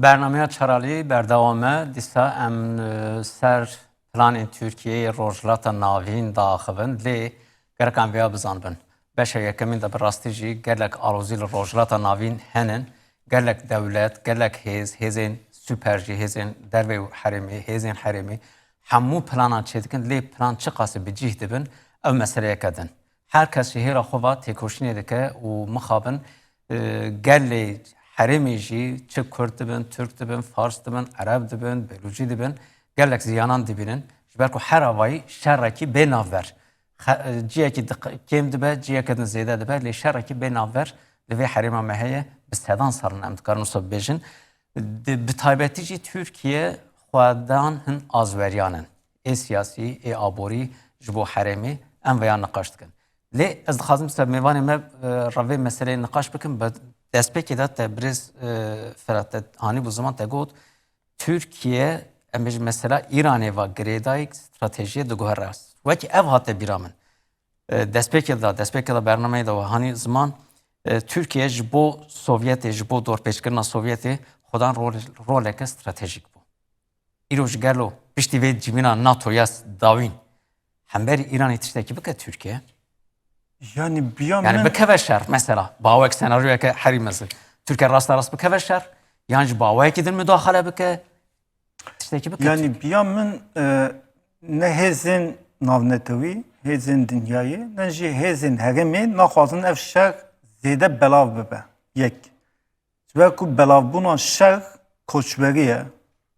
برنامه چرالی بردوامه دیسا ام سر پلان ترکیه روجلات ناوین داخبن لی گرکان بیا بزن بن بشه یکمین دا براستی جی گرلک آلوزیل روجلات ناوین هنن گرلک دولت گرلک هزین سوپر جی هزین دروی حرمی هزین حرمی همو پلانا چیدکن لی پلان چه قاسه بجیه دبن او مسئله کدن هر کسی هیرا خوبا تکوشنی دکه و مخابن گرلی حرمی جی چه کرد دبن، ترک دبن، فارس دبن، عرب دبن، بلوچی دبن گلک زیانان دبینن جبرکو هر آوایی شرکی بیناور جیه که کم دبه جیه که زیاده دبه لی شرکی بیناور لوی حریم مهیه بستدان سرن امتکارن صبح بیشن بتایبتی جی ترکیه خوددان هن آزوریانن ای سیاسی ای آبوری جبو حرمی ام ویان نقاشت کن لی از دخوازم سب میوانی ما روی مسئله نقاش بکن دست پکی داد تبریز فرات هانی bu zaman تگود ترکیه امج مثلا ایرانی و گریدای استراتژی دگوه راست وکی ev hatta biramın دست پکی داد برنامه دا و هانی zaman Türkiye jibo Sovyeti jibo dorpeşkirna Sovyeti خودان رول که استراتژیک بو ایروش گلو پشتی وی جمینا ناتو یاس داوین همبری ایرانی تشتکی بکه ترکیه Yani bir yani bikeve şer mesela باوک senaryoya که حریمزه Türkiye راست bikeve şer yani باوک idin müdahale bike tişteki bike yani bir an ne hezin navnetovi hezin dünyayı ne ji hezin heremi naxwazin ev şer zede belav bibe yek ve ku belav buna şer koçberiye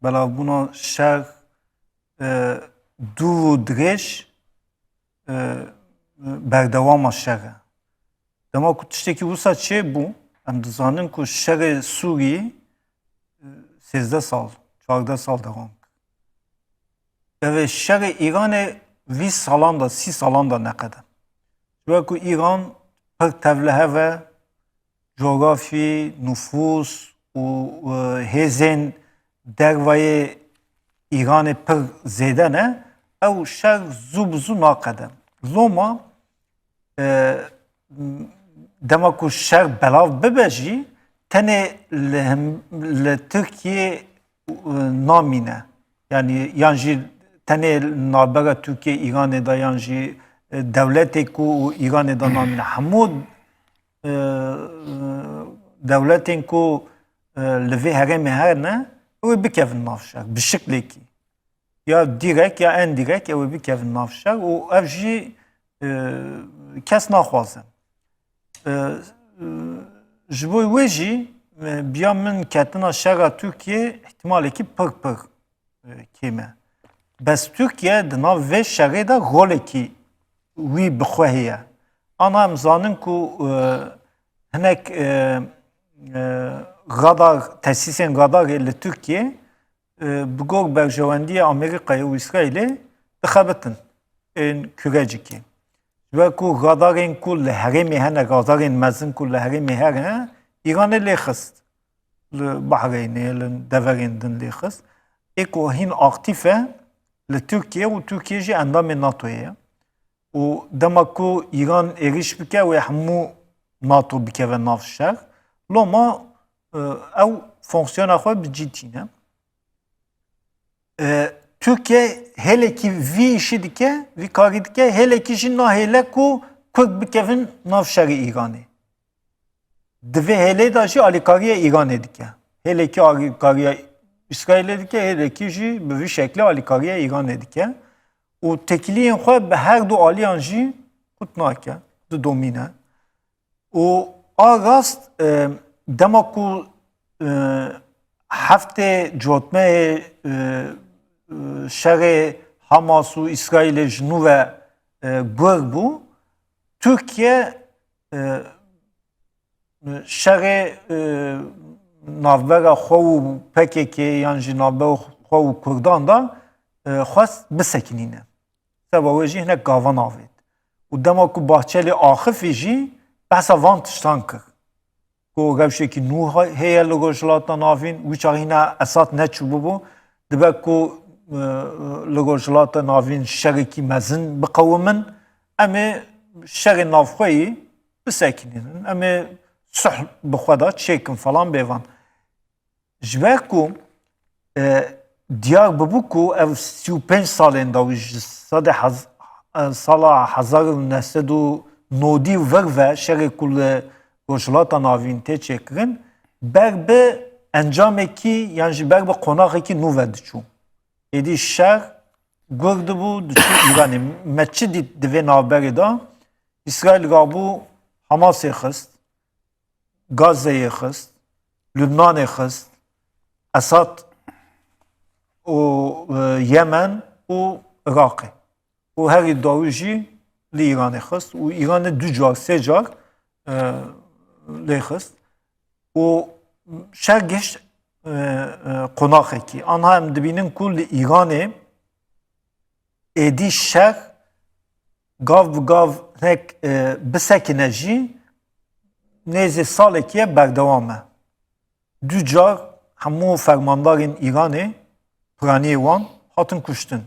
belav buna şer du dreş berdewama şerre. Dema ku tiştekî wisa çê bû, em dizanin ku şerê Sûriyê 13 sal, 14 sal devam kir. Ev şerê İranê 20 salan da, 30 salan da neqede. Ji ku İran pir tevlihe ve coğrafî, nüfus û hêzên dervayê İranê pir zêde ne, ew şer zû bi zû naqede. Loma dema ku şer belav bibe jî tenê li Tirkiye namîne. Yani yan jî tenê navbera Tirkiye İranê da yan jî devletê ku İranê da namîne. Hemû devletên ku li vê herêmê hene ew bikevin nav şer bi şiklekî. Ya direkt ya indirekt ew bikevin nav şer û ev jî kes naxwaze. Ji bo wê jî biya min ketina şera Tirkiye ihtimalekî pir kêm e. Bes Tirkiye di nav vê şerê de rolekî wî bixwe heye. Ana em zanin ku hinek radar tesîsên radarê li Tirkiye bi gor berjewendiya Amerîkayê û İsraîlê dixebitin ên kürecikê. Ve ku radarên ku li herêmê hene radarên mezin ku li herêmê hene İranê lê xist. Li Bahreynê, li deverên din lê xist. Ê ku hîn aktif e li Tirkiye û Tirkiye jî endamê NATO'ye ye. û dema ku İran êriş bike wê hemû NATO bikeve nav şer. Loma ew fonksiyona xwe bicîtîne. Türkiye helekî vî işî dike, vî karî dike, helekî jî nahêle ku Kurd bikevin nav şerê İranê. Di vê hêlê de jî alîkariya İranê dike. Helekî alîkariya İsraîlê dike, helekî jî bi vî şeklê alîkariya İranê dike. û tekiliyên xwe bi her du aliyan jî qut nake, didomîne. û a rast dema ku heftê cotmeyê şerê Hamas û İsraîlê ji nû ve gur bû, Tirkiye şerê navbera xwe û PKK yan jî navbera xwe û Kurdan da xwest bisekinîne. Seba wê jî hinek gavan avêt. û dema ku Bahçeli Axifî jî behsa van tiştan kir. Ku rewşekî nû heye li rojhilata navîn, wî çaxîne Esad neçûbû dibe ku li rojhilata navîn şerekî mezin biqewimin, em ê şerê navxweyî bisekînin. Em ê suh bi xwe de çêkin falan bêvan. Ji ku diyar bibû ku ev 35 salên da ji sala 1990 vir ve şerê ku li Rojhilata Navîn tê çêkirin ber bi encamekî yan ji ber bi qonaxekî nû ve diçû. Êdî şer gur dibû diçû Îranê. Me çi dît di vê navberê da İsraîl rabû Hamasê xist, Gazze'ye xist, Lübnanê xist, Esad û Yemen û Iraqê. û herî dawî jî li Îranê xist û Îranê du car sê car lê xist û şer geşt qonaxekî. Anha em dibînin ku li Îranê êdî şer gav bi gav hinek bisekine jî nêzê salekî ye berdewam e. Du car hemû fermandarên Îranê piraniyê wan hatin kuştin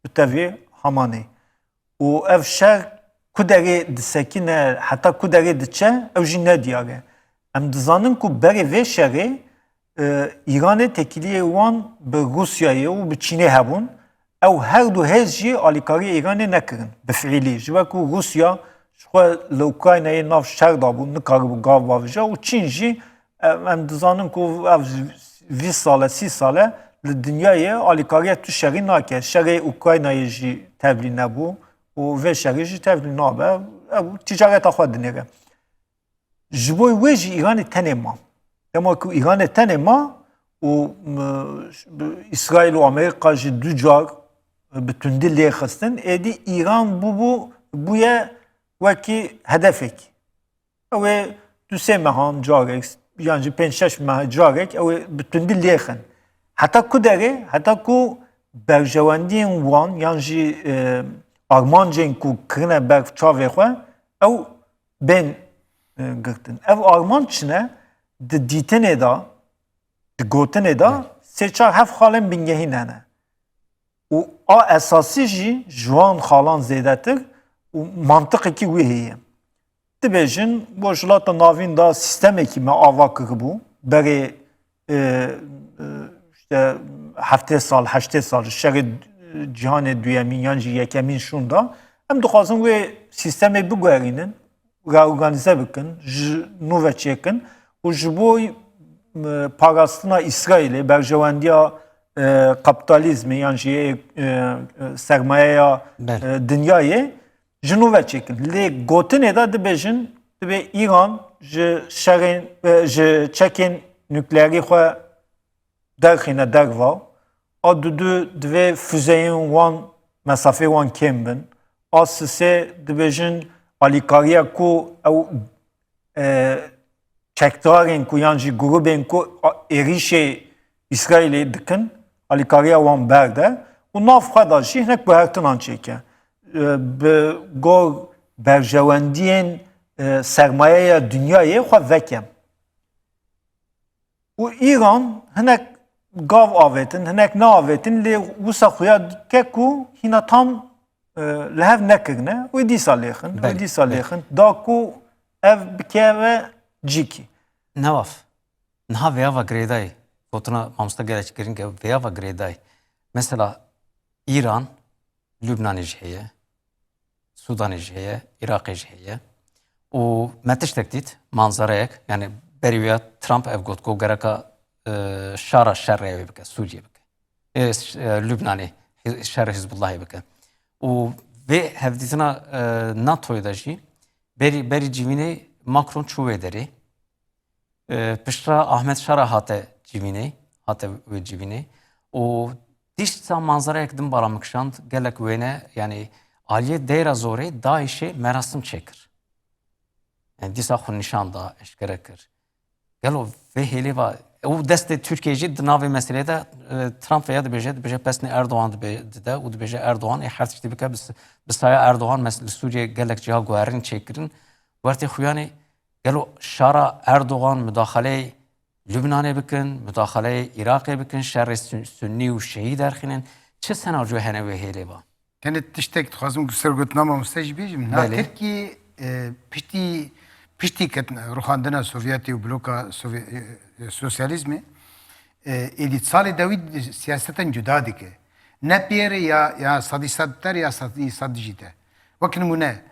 bi tevî Hamanê. û ev şer ku derê disekine heta ku derê diçe ew jî nediyar e. Em dizanin ku berê vê şerê Îranê tekiliyê wan bi Rusyayê û bi Çînê hebûn. Ew her du hêz jî alîkariya Îranê nekirin bi fiîlî. Ji ber ku Rusya ji xwe li Ukraynayê nav şer dabû nikaribû gav bavêje û Çîn jî em dizanin ku ev 20 sale 30 sale li dinyayê alîkariya tu şerî nake. Şerê Ukraynayê jî tevlî nebû û vê şerî jî tevlî nabe. Ew ticareta xwe dinêre. Ji bo wê jî Îranê tenê ma. Dema ku Îranê tenê ma û İsraîl û Amerîka jî du car bi tundî lê xistin, êdî Îran bûye wekî hedefekî. Ew ê du sê mehan carek yan jî 5-6 meh carek ew ê bi tundî lêxin. Heta ku derê, heta ku berjewendiyên wan yan jî armancên ku kirine ber çavê xwe ew bên girtin. Ev armanc çine di dîtinê da di gotinê da sê çar hev xalên bingehîn hene. û a esasî jî ji wan xalan zêdetir û mantiqekî wê heye. Dibêjin Rojhilata Navîn da sistemekî me ava kiribû berê işte heftê sal, heştê sal şerê cîhanê duyemîn yan jî yekemîn şûn da em dixwazin wê sistemê biguherînin, reorganize bikin, ji nû ve çêkin û ji bo parastina İsraîlê, berjewendiya kapitalizmê yan jî sermayeya dinyayê ji nû ve çêkin. Lê gotinê da dibêjin divê İran ji şerên ji çekên nükleerî xwe derxîne derva. A du divê füzeyên wan mesafê wan kêm bin. A sisê dibêjin alîkariya ku ew çekdarên ku yan jî grubên ku êrişê İsraîlê dikin alîkariya wan berde û nav xwe da jî hinek guhertinan çêke. Bi gor berjewendiyên sermayeya dünyayê xwe veke. û İran hinek gav avêtin, hinek neavêtin lê wisa xuya dike ku hîna tam li hev nekirine wê dîsa lêxin, wê dîsa lêxin da ku ev bikeve cîkî. Nevav, niha vêyava girêdayê, gotina mamosta gelek giring ev vêyava girêdayê. Mesela İran, Lübnanê jî heye, Sudanê jî heye, Iraqê jî heye. û me tiştek dît, manzarayek, yani berî wê Trump ev got ku gereka şara şerrê wê bike, Sûriye bike. Lübnanê şerê Hizbullahê bike. û vê hevdîtina NATO'ya da jî berî civînê Macron çû wê derê. Piştra Ahmet Şara hate civînê, hate wê civînê. û dîşta manzarayek din bara mikşand gelek wêne, yani aliyê deyra zorê Daişê merasim çêkir. Yani dîsa xwe nîşan da, eşkere kir. Gelo vê hêlê va û destê Tirkiye jî di navê meselê de Trump veya dibêje pesnê Erdoğan dide û dibêje Erdoğan her tiştî bike bi saya Erdoğan mesela Sûriye gelek ciha guherîn çêkirin. Wertê xuyanê gelo şara Erdoğan müdaxaleyê Lübnanê bikin, müdaxaleyê Iraqê bikin, şerê Sünnî û Şiî derxînin. Çi senaryo hene wê hêlê va? Tenet tiştek dixwazim sergotina mamoste jî bêjim. Na Tirkiye piştî ketin rûxandina Sovyetê û bloka sosyalîzmê اتصال داوید سیاستا جدا دکه نه پیر یا صدی صدتر یا صدی جیته وقت نمونه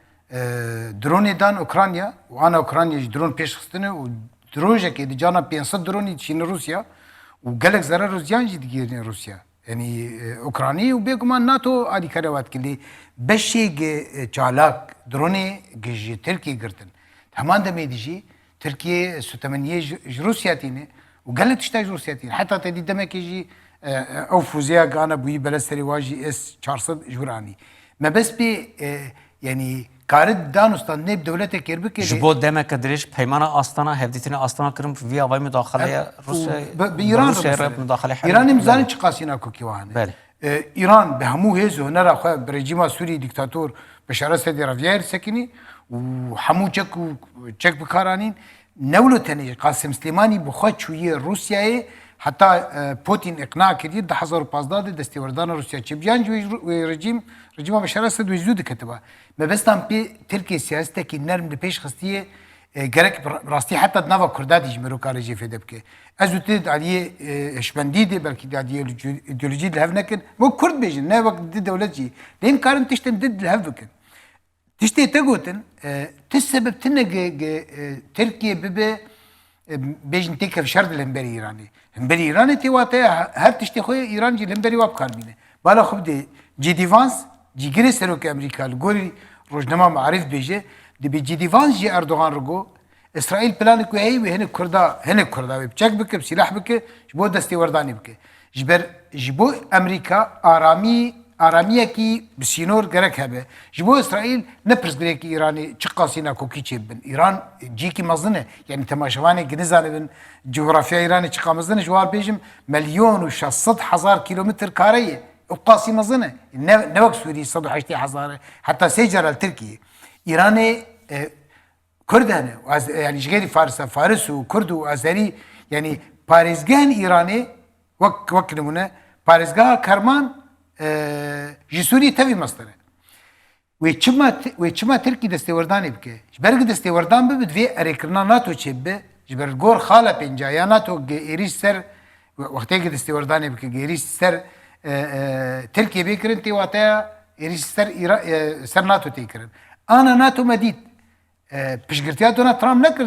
درون دان اوکراینیا و آن اوکراینیا درون پیش خستنه و دروجه که دی جانا 500 درونی چین روسیا و گلک ضرر روزیان جدی گیرن روسیا یعنی اوکراینی و بگمان ناتو آدی کروات کلی بشی چالاک درونی گجی ترکیه گرتن همان دمی دیجی ترکیه ستمنیه روسیا تینه و گلک تشتاج روسیا تینه حتی تدی دمه کیجی او فوزیا گانا بوی بلستری واجی اس 400 جورانی ما بس بی یعنی کارد دانستان نب دولت کربه که جبو دمه کدریش پیمان آستانا هفدیتین آستانا کرم وی اوای مداخله روسیه ایران مداخله ایران امزان چه قاسینا کوکیوانه بله ایران به همو هزو نرا خو رژیم سوری دیکتاتور بشار اسد راویر سکنی و همو چک بکارانین نولو تنی قاسم سلیمانی بخو چوی روسیه حتی پوتین اقناع کردی 2015 دستوردان روسیه چه بیان جو رژیم بشار اسد وجود کتبه ما بس تام بی ترکیه سیاسته کی نرم پیش خستیه گرک راستی حتی نوا کردادی جمرو کاری جفه دبکه از وقت علیه شبندی دی بلکه علیه ایدئولوژی لحظ نکن مو کرد بیشن نه وقت دولت جی لین کارن تشتن دد لحظ بکن تشتی تقولن تسبب تنج ترکیه ببه بیشن تکف شرط الهمبری ایرانی همبری ایرانی تیواته هر تشتی خوی ایران جی الهمبری واب کار بینه بالا خوب دی جی دیوانس جی گری سروک امریکا لگوری روزنامه معرف بیشه دی بی جی دیوانس جی اردوغان رگو اسرائیل پلان کو هی و هنه کردا و بچک بک سلاح بک جبو دستی وردانی بک جبو امریکا آرامیه کی بسینور گرک هبه جبو اسرائیل نپرس گره کی ایرانی چه قاسینا کوکی چه بن ایران جی کی مزنه یعنی تماشوانه گنزانه بن جغرافیا ایرانی چه قامزنه جوار بیجم 1,600,000 کیلومتر کاریه وقاسي مظنه نوك سوري 180,000 حتى سيجر التركي ايراني كردانه يعني شغيري فارس وكرد وازري يعني باريزغان ايراني وك نمونه باريزغا كرمان جسوري تبي مصدره ويچما تركي دستوردان بك جبرگ دستوردان به في اريكرنا ناتو چبه جبر گور خاله پنجايا ناتو ايريش سر وقتي دستوردان بك ايريش سر تركيا بيكرن تيواتا إيريش سر ناتو تيكرن أنا ناتو مديد بشقرتياتو أنا ترام نكر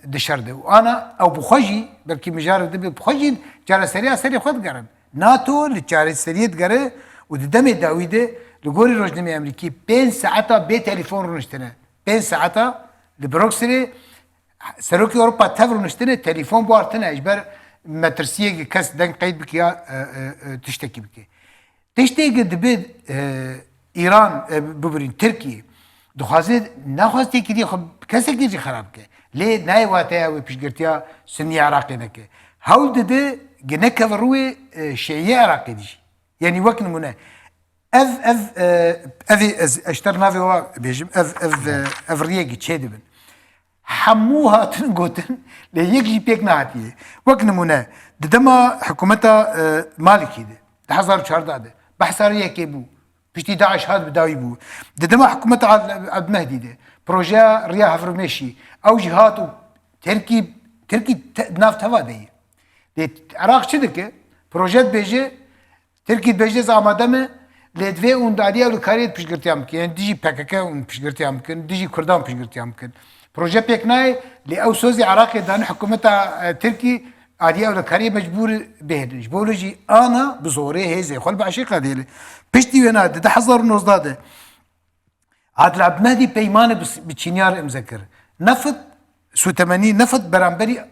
دشر ده وأنا أو بخوجي بلكي مجارد دبي بخوجي جارة سريع خود قرن ناتو لجارة سريع قرن ودمي داويده لقوري روجنمي أمريكي 5 ساعتا بتليفون رنشتنا 5 ساعتا لبروكسلي سروكي أوروبا تفر رنشتنا تليفون بوارتنا إجبار مترسيه كاس دن قيد بك يا تشتكي بك تشتكي دبي ايران ببرين تركيا دخازي ناخذتي كدي خب كاسك دي خراب كه ليه ناي واتا وبشغرتيا سني عراقي نك هاول دد جنك روي شيعي عراقي دي يعني وقت منا اشترنا في بيجم اف ريجي تشدبن حموها تنقوتن ليجي بيك ناتيه وقت نمونه دما حكومتها مالكي ده 2004 ده بحثاريه كيبو بشتي داعش هذا بداوي بو دما حكومتها عبد المهدي ده بروجا رياح فرمشي او جهات تركي نافت هوا ده العراق شدك بروجات بيجي تركي بيجي زعمادمه لدوي اون داليه الكاريت بيشغرتيام كان ديجي بكك اون بيشغرتيام كان ديجي كردان بيشغرتيام كان بروجه بيكناي لأو سوزي عراقي دان حكومتها تركي عادية ولا كاري مجبور بهدن جبولجي أنا بزوري هزي خل بعشيق هذيله بشتي ونا ده حضر نوزداده عادل عبد المهدي بيمان بتشينيار مذكر نفط سو 80 نفط برامبري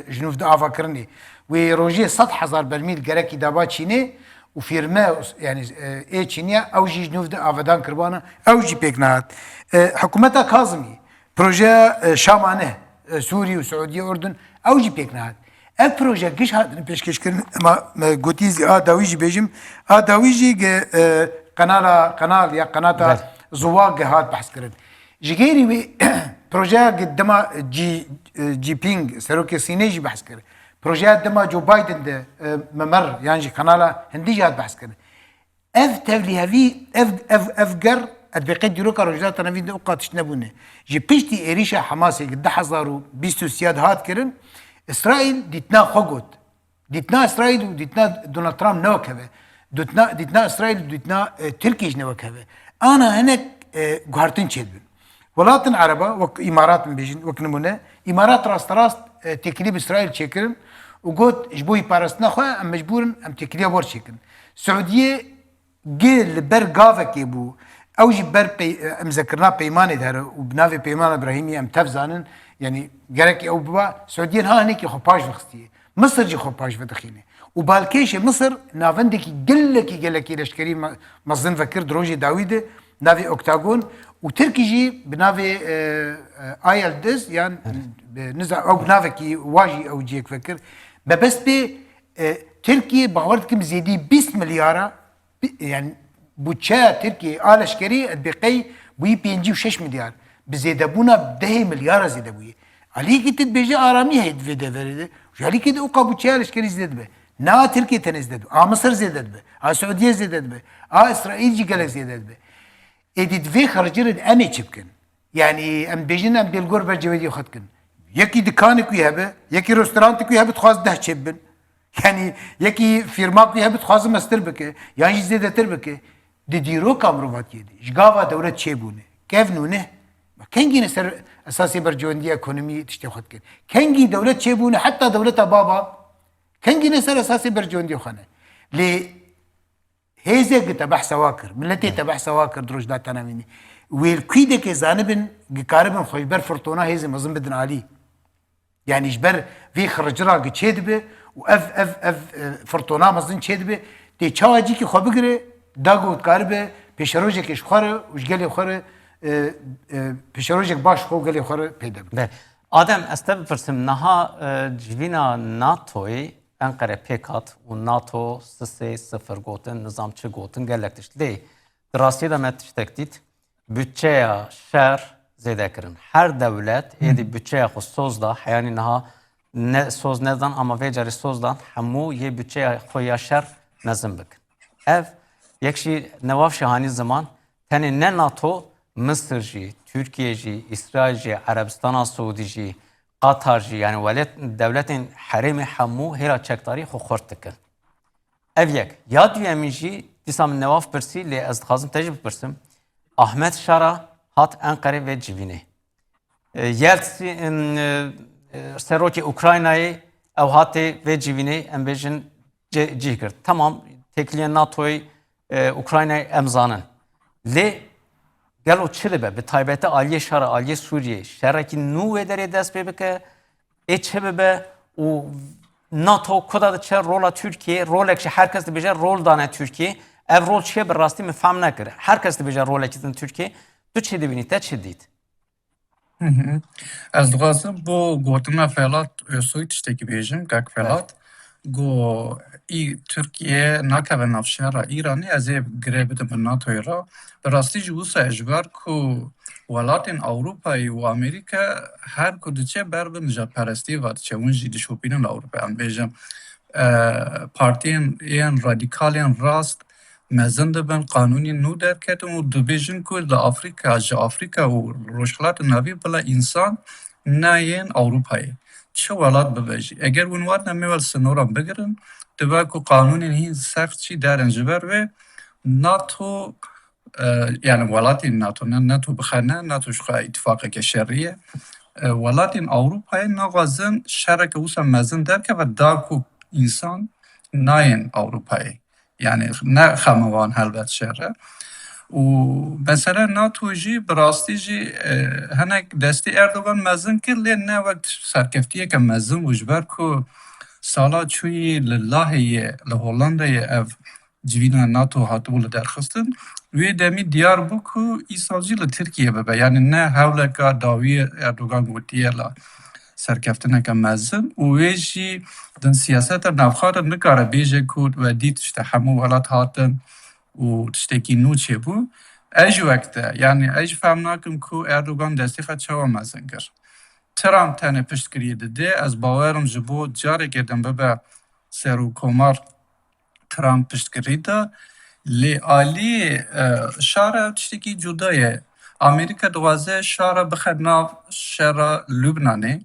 جنوب دعافا كرني وروجيه 100,000 برميل جراكي دابا تشيني وفيرما يعني ايه تشينيا او جي جنوب دعافا دان كربانا او جي بيكنات حكومتها كاظمي بروجه شامانه سوري وسعوديه اردن او جي بيكنات البروجه كيش هاد بيشكش كرن ما قوتيزي داويجي بيجم داويجي قناه يا قناه زواج هاد بحث كرن جيري بروجه قدما جي بينج سروكي سينيجي بحث كرن بروجه قدما جو بايدن ده ممر يعني قناه هندي هاد بحث كرن اف تبلي هذي اف قر ادبقيت دروكا رجلات انا فيديو اوقات نبونه جي بيشتي اريشا حماسي قد حزارو بيستو سياد هات كرن اسرائيل ديتنا خوغوت دیتنا اسرائیل و دیتنا دونالد ترامپ نوکه دیتنا اسرائیل و دیتنا ترکیش نوکه انا هناك گوهرتن چید بن ولاتن عربا وك امارات بيجن وك نمونه امارات راست تكليب اسرائيل تشكرن وقلت جبوي بارستنا خو ام مجبورن ام تكليب ور تشكرن السعوديه جيل بر غافك يبو او جبر ام ذكرنا بيمان دار وبنافي بيمان ابراهيمي ام تفزانن يعني جرك او بوا السعوديه ها هنيك خو باج وختي مصر جي خو باج ودخينه وبالكيش مصر نافندك قلك لشكري مظن فكر دروجي داويده نافي اوكتاغون وتركي جي بنافي ايل دز يعني نزع او بنافي كي واجي او جيك فكر بس بي تركي باورتكم زيدي 20 مليار يعني بوتشا تركي الاشكري بقي بي 5 مليار بزيدبونا ب 10 مليار زيدبوي عليك تتبيجي ارامي هيد في دفرده عليك اوقا بوتشا الاشكري زيد به نا تركي تنزدد مصر زيدت به السعوديه زيدت به اسرائيل جي قالك زيدت به اديت في خرجرد امي تشبكن يعني ام بيجن ام بالغور برجوي خدكن يكي دكانك ويهبه يكي ريستورانتك ويهبه تخاز ده تشبن يعني يكي فيرماك ويهبه تخاز مستر بك يعني زيادة تربك دي ديرو كامروات يدي جغاوا دولة تشيبونه كيف نونه كنجي نسر اساسي برجوندي ايكونومي تشتي خدكن كنجي دولة تشيبونه حتى دولة بابا كنجي نسر اساسي برجوندي خانه لي هيزك تبع سواكر ملتي تبع سواكر دروج دا تناميني والكيده كي زانبن قاربن خويبر فرطونا هيزي مزن بدن علي يعني جبر في خرجرا تشيدبه اف فرطونا مزن تشيدبه تي تشاجي كي خو بگره داغو قاربه بشروجك شخره وشغلي خره بشروجك باش خو غلي خره پیدا بله آدم استب پرسم نها جوینا ناتوی انقره پیکات و ناتو 3-0 گوتن نظام چه گوتن گلکتش لی دراستی da metiştektit bütçeye şer zedekirin. Her devlet edi bütçeye xo sozda yani naha ne soz neden ama vecari sozdan hamu ye bütçeye xo ya şer nazım bikin. Ev yekşi nevav şahani zaman teni ne NATO Mısır ji, Türkiye ji, İsrail ji, Arabistan Suudi ji, Katar ji yani velet devletin haremi hamu hera çektari xo xort dikin. Ev yek ya duyemi jî dîsa min nevav pirsî lê ez dixwazim te jî bipirsim Ahmet Şara hat Enqerê ve Civînê. Yeltsin serokê Ukraynayê ew hatê ve Civînê em bêjin cih kir. Tamam tekliyên NATO'yê Ukraynayê em zanin. Lê gelo çi dibe bi taybetî aliyê şera aliyê Sûriyê şerekî nû wê derê dest pê bike ê çi bibe û NATO kuda da çe rola Türkiye rolek ji herkes dibêje rol dane Türkiye ev rol çiye bi rastî min fehm nekir herkes dibêje rolekî din Türkiye tu çi dibînî te çi dît Ez dixwazim bo gotina felat Sûd tiştekî bêjim gek felat got Türkiye nakeve nav şehra İranê ez ê girê bidim bi NATOyê ra bi rastî ji wisa ji ber ku welatên Ewropayê û Amerîka her ku diçe ber bi nijaperestiyê ve diçe hûn jî dişopînin li Ewropayê em bêjim partiyên yên radîkalên rast mezin dibin qanûnên nû derketin û dibêjin ku li Afrika ji Afrika û rojhilatên navî bila însan nayên Ewropayê çi welat bibe jî eger hûn watin mêwel sinoran bigirin dibe ku qanûnên hîn sext jî derin ji ber wê NATO yani welatên NATO ne NATO bixene NATO ji xwe îtifaqeke şerrî ye welatên Ewropayê naxwazin şereke wisa mezin derkeve da ku însan nayên Ewropayê yani ne xemewan helbet şerre û mesela NATO jî bi rastî jî hinek destê Erdogan mezin kir lê ne wek serkeftiyeke mezin bû ji ber ku sala çûyî li Laheyê li Hollandayê ev civîna NATO hatibû li derxistin wê demî diyar bû ku îsal jî li Tirkiye bibe yani ne hewleka dawiyê Erdogan gotiye la serkeftineke mezin û wê jî din siyaseta navxwe de nikare bêje ku we dît işte hemû welat hatin û tiştekî nû çêbû ez ji wek te yani ez fehm nakim ku Erdogan destê xwe çawa mezin kir Trump tenê piştgiriyê dide ez bawerim ji bo carekê din bibe serokkomar Trump piştgirî de lê aliyê şara tiştekî cuda ye Amerîka dixwaze şara bixe nav şera Lübnanê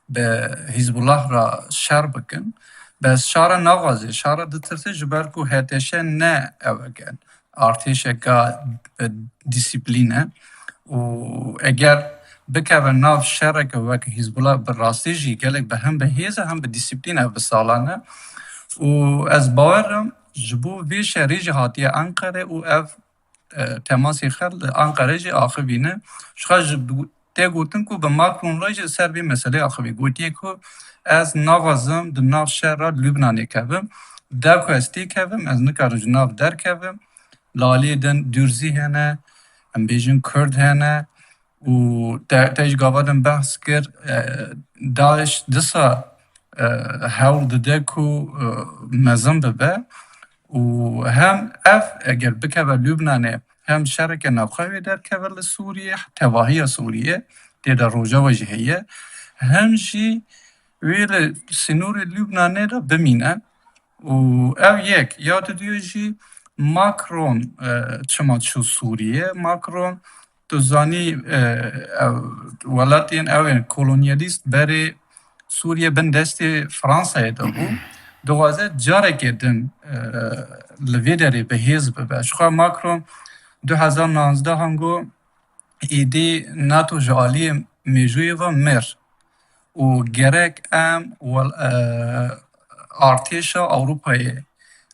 bi Hizbullah ra şer bikin بس شارع نغازه شارع دترسه جبركو هتشه نه اوگن ارتشه که دیسیپلینه و اگر بکه ناف شرک وک حزب الله براستی جی گلک به هم به هیزه هم به دیسیپلینه به سالانه و از باورم جبو وی شهری جهاتی انقره و اف تماسی خل انقره جی آخه بینه شخص ته گوتن کو به ماکرون رای سر بی مسئله آخه بی گوتیه کو از نغازم د ناف شهر لبنانی کبم در کوستی کبم از نکار جناب در کبم لالی دن درزی هنه ام بیجن کرد هنه و تاج گاوادم بحث کرد داعش دسا هاول دده کو مزن ببه و هم اف اگر بکه لبنانه هم شرک نبخوی در کبل سوریه تواهی سوریه دیده روژا و جهیه هم جی ویل سنور لبنانه را بمینن و او یک یاد دیو جی ماکرون چما چو سوریه ماکرون تو زانی ولاتین او کولونیالیست بری سوریه بن دست فرانسه دا بو دوازه جاره کردن لویدری به حزب به شخواه ماکرون 2019 هنگو ایدی ناتو جالی میجوی و مر و گرک ام و ارتشا اروپای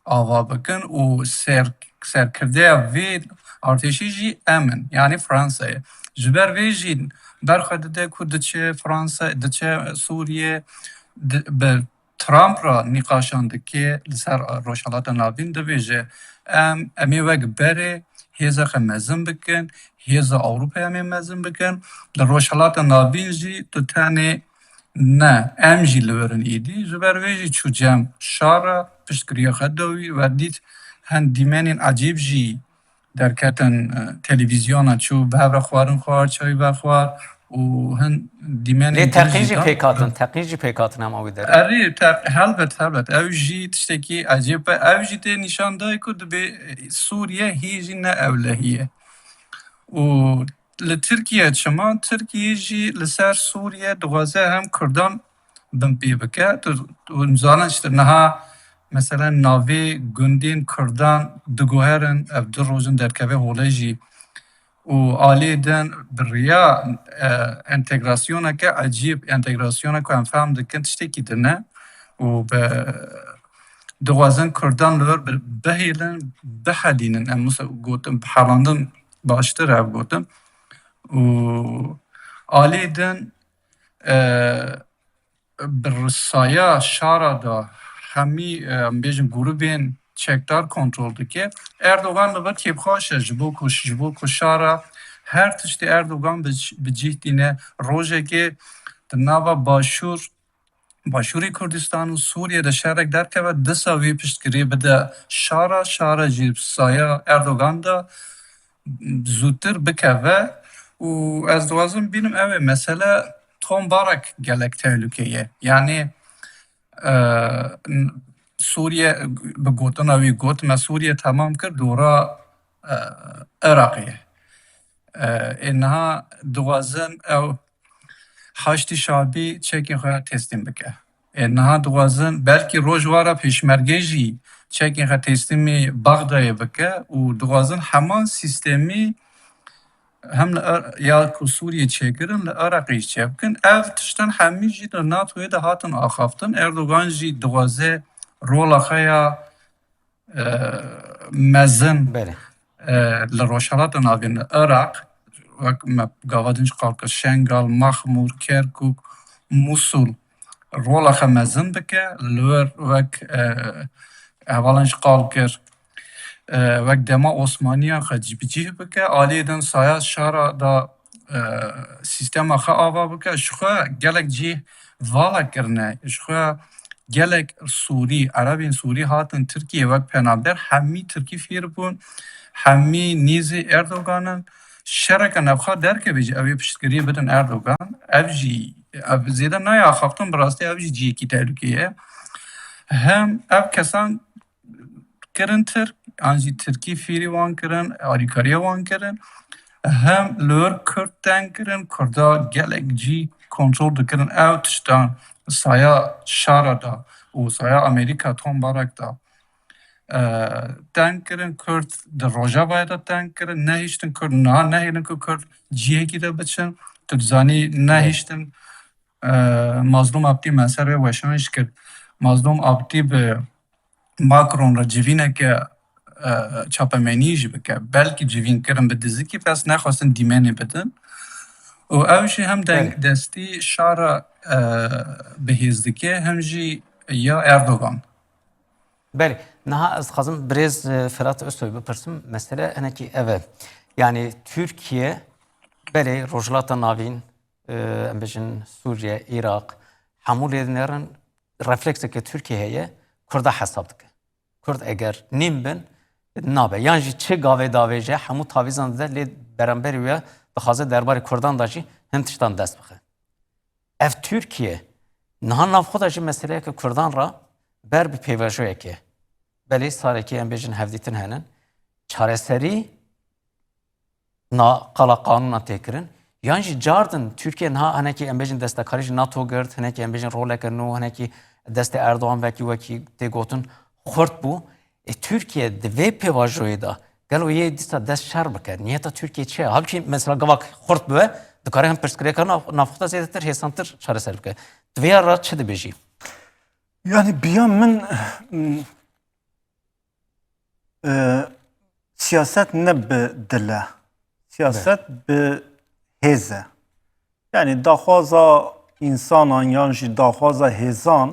آوا بکن و سرکرده وی ارتشی جی امن یعنی فرانسه جبر وی جی برخواد ده که دچه فرانسه دچه سوریه به ترامپ را نقاشانده که لسر روشالات ناوین دویجه امی وگ بره هیزا خمزن بکن هیزا اروپا امی مزن بکن لروشالات ناوین جی تو تانه نه ام جی لورن ایدی جبر ویجی چو جم شارا پشتگری خدوی و دید هن دیمنین عجیب جی در کتن تلویزیون چو به خوارن خوار چای بخوار و هن دیمنین لی تقیجی پیکاتن هم آوی داره اری هلبت او جی تشتکی عجیب او جی تی نشان دای کد به سوریه هیجی نه اولهیه و لترکیه چما ترکیه جی لسر سوریه دوازه هم کردان بم پی بکه تو نزانن شتر نها مثلا ناوی گندین کردان دگوهرن اف در روزن در کبه هوله جی و آلی دن بریا انتگراسیونه که عجیب انتگراسیونه که هم فهم دکن تشتکی دنه و به دوازن کردان لور بهیلن بحلینن ام مثلا گوتم بحلاندن باشتر اف گوتم و آلی دن برسایا شارا دا همی بیجن گروبین چکدار کنترل دکه اردوغان لبر تیبخواشه جبو کشارا هر تشتی اردوغان بجیه دینه روژه که دناوا باشوری کردستان و سوریه ده شرک در که و دسا وی پشتگری بده شارا جیب سایا اردوغان دا زودتر بکوه و از دوازم بینم اوه مثلا تون بارک گلک تهلوکیه یعنی سوریه به گوتن اوی گوت سوریه تمام کرد دورا عراقیه اینها دوازن او هشتی شعبی چکی خواهد تسلیم بکه اینها دوازن بلکه روزوارا پیشمرگه جی چکی خواهد تسلیمی بغدای بکه و دوازن همان سیستمی هم یا که سوریه چکرن لعراقی چکن اف تشتن همی جی در ناتوی ده هاتن آخافتن اردوغان جی دوازه رولا خیا مزن بله لروشالات ناوین عراق وک گاوادنج قالک شنگال مخمور کرکوک موسول رولا خیا مزن بکه لور وک اولنج قالکر وک دما عثمانیان خجی بجیه بکه آلی دن سایه شارا دا سیستم خوا آوا بکه شخوا گلک جیه والا کرنه شخوا گلک سوری عربین سوری هاتن ترکیه وک پنابر همی ترکی فیر بون همی نیزی اردوغانن شرک نبخوا درکه بیجی اوی پشتگری بدن اردوغان او جی زیده نای آخافتون براسته او جی کی تلوکیه هم او کسان کرن آنجی ترکی فیری وان کرن آریکاری وان کرن هم لور کرد تن کرن کردا گلک جی کنترل دکرن او تشتان سایا شارا دا û saya Amerîka Tom Barak da teng kirin Kurd di Rojavayê de teng kirin, nehîştin Kurd, niha nehêlin ku Kurd cihekî de biçin. Tu dizanî nehîştin Mazlûm Abdî meselê weşanîş kir. Mazlûm Abdî bi Macron re civîneke çapemenî jî bike, belkî civîn kirin bi dizikî, pes nexwestin dîmenê bidin. û ew jî hem dengdestî şara bihêz dike, hem jî ya Erdogan. بله نه از خازم برز فرات استوی بپرسم مثلا انا کی اوه یعنی ترکیه بله روجلات ناوین ام بجن سوریه عراق همول نرن رفلکس که ترکیه هیه کرد حساب دکه کرد اگر نیم بن نابه یعنی چه گاوه داویجه همو تاویزان ده لی برانبری ویا بخوازه درباره کردان داشی هندشتان دست بخه اف ترکیه نه ناف خودش مسئله که کردان را بر bir peyvajoye ki beli sareki em bejin hevditin henin çareseri na qala qanuna tekirin yani cardın Türkiye na haneki em bejin destekarî NATO girt haneki em bejin rolek no haneki deste Erdoğan veki te gotun xort bu Türkiye de ve peyvajoye da gelo ye dista dest şer bikir niyeta Türkiye çe halbuki mesela gavak xort bu dikare hem perskrekan nafta zedetir hesantır çareser bikir dve ara çe de beji Yani biya min siyaset ne bi dile, siyaset bi hêze. Yani daxwaza insanan yan jî daxwaza hêzan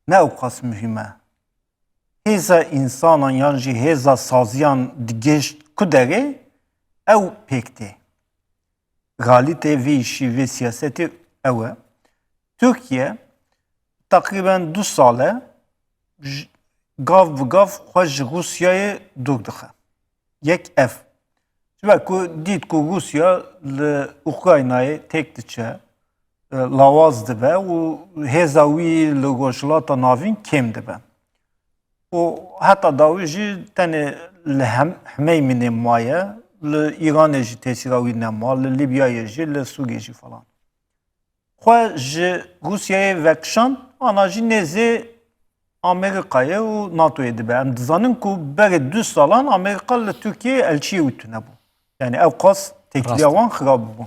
ne ew mühim e. Hêza insanan yan jî hêza saziyan digêşt ku derê ew pêk tê. Galîtê vê îşî vê siyasetê ew e. Türkiye takriben 2 sale gav bi gav xwe ji Rusyayê dûr dixe. Yek ev. Ji ku dît ku Rusya li Ukraynayê têk diçe, lawaz dibe û hêza wî li rojhilata navîn kêm dibe. û heta dawî jî tenê li Hemeyminê maye, li Îranê jî tesîra wî nema, li Libyayê jî, li Sûriyê jî falan. Xwe ji Rusyayê vekişand ana jî nêzê Amerîkayê û NATOyê dibe. Em dizanin ku berê 2 salan Amerîka li Tirkiyeyê elçiyê wî tune bû. Yani ew qas têkiliya wan xirab bû.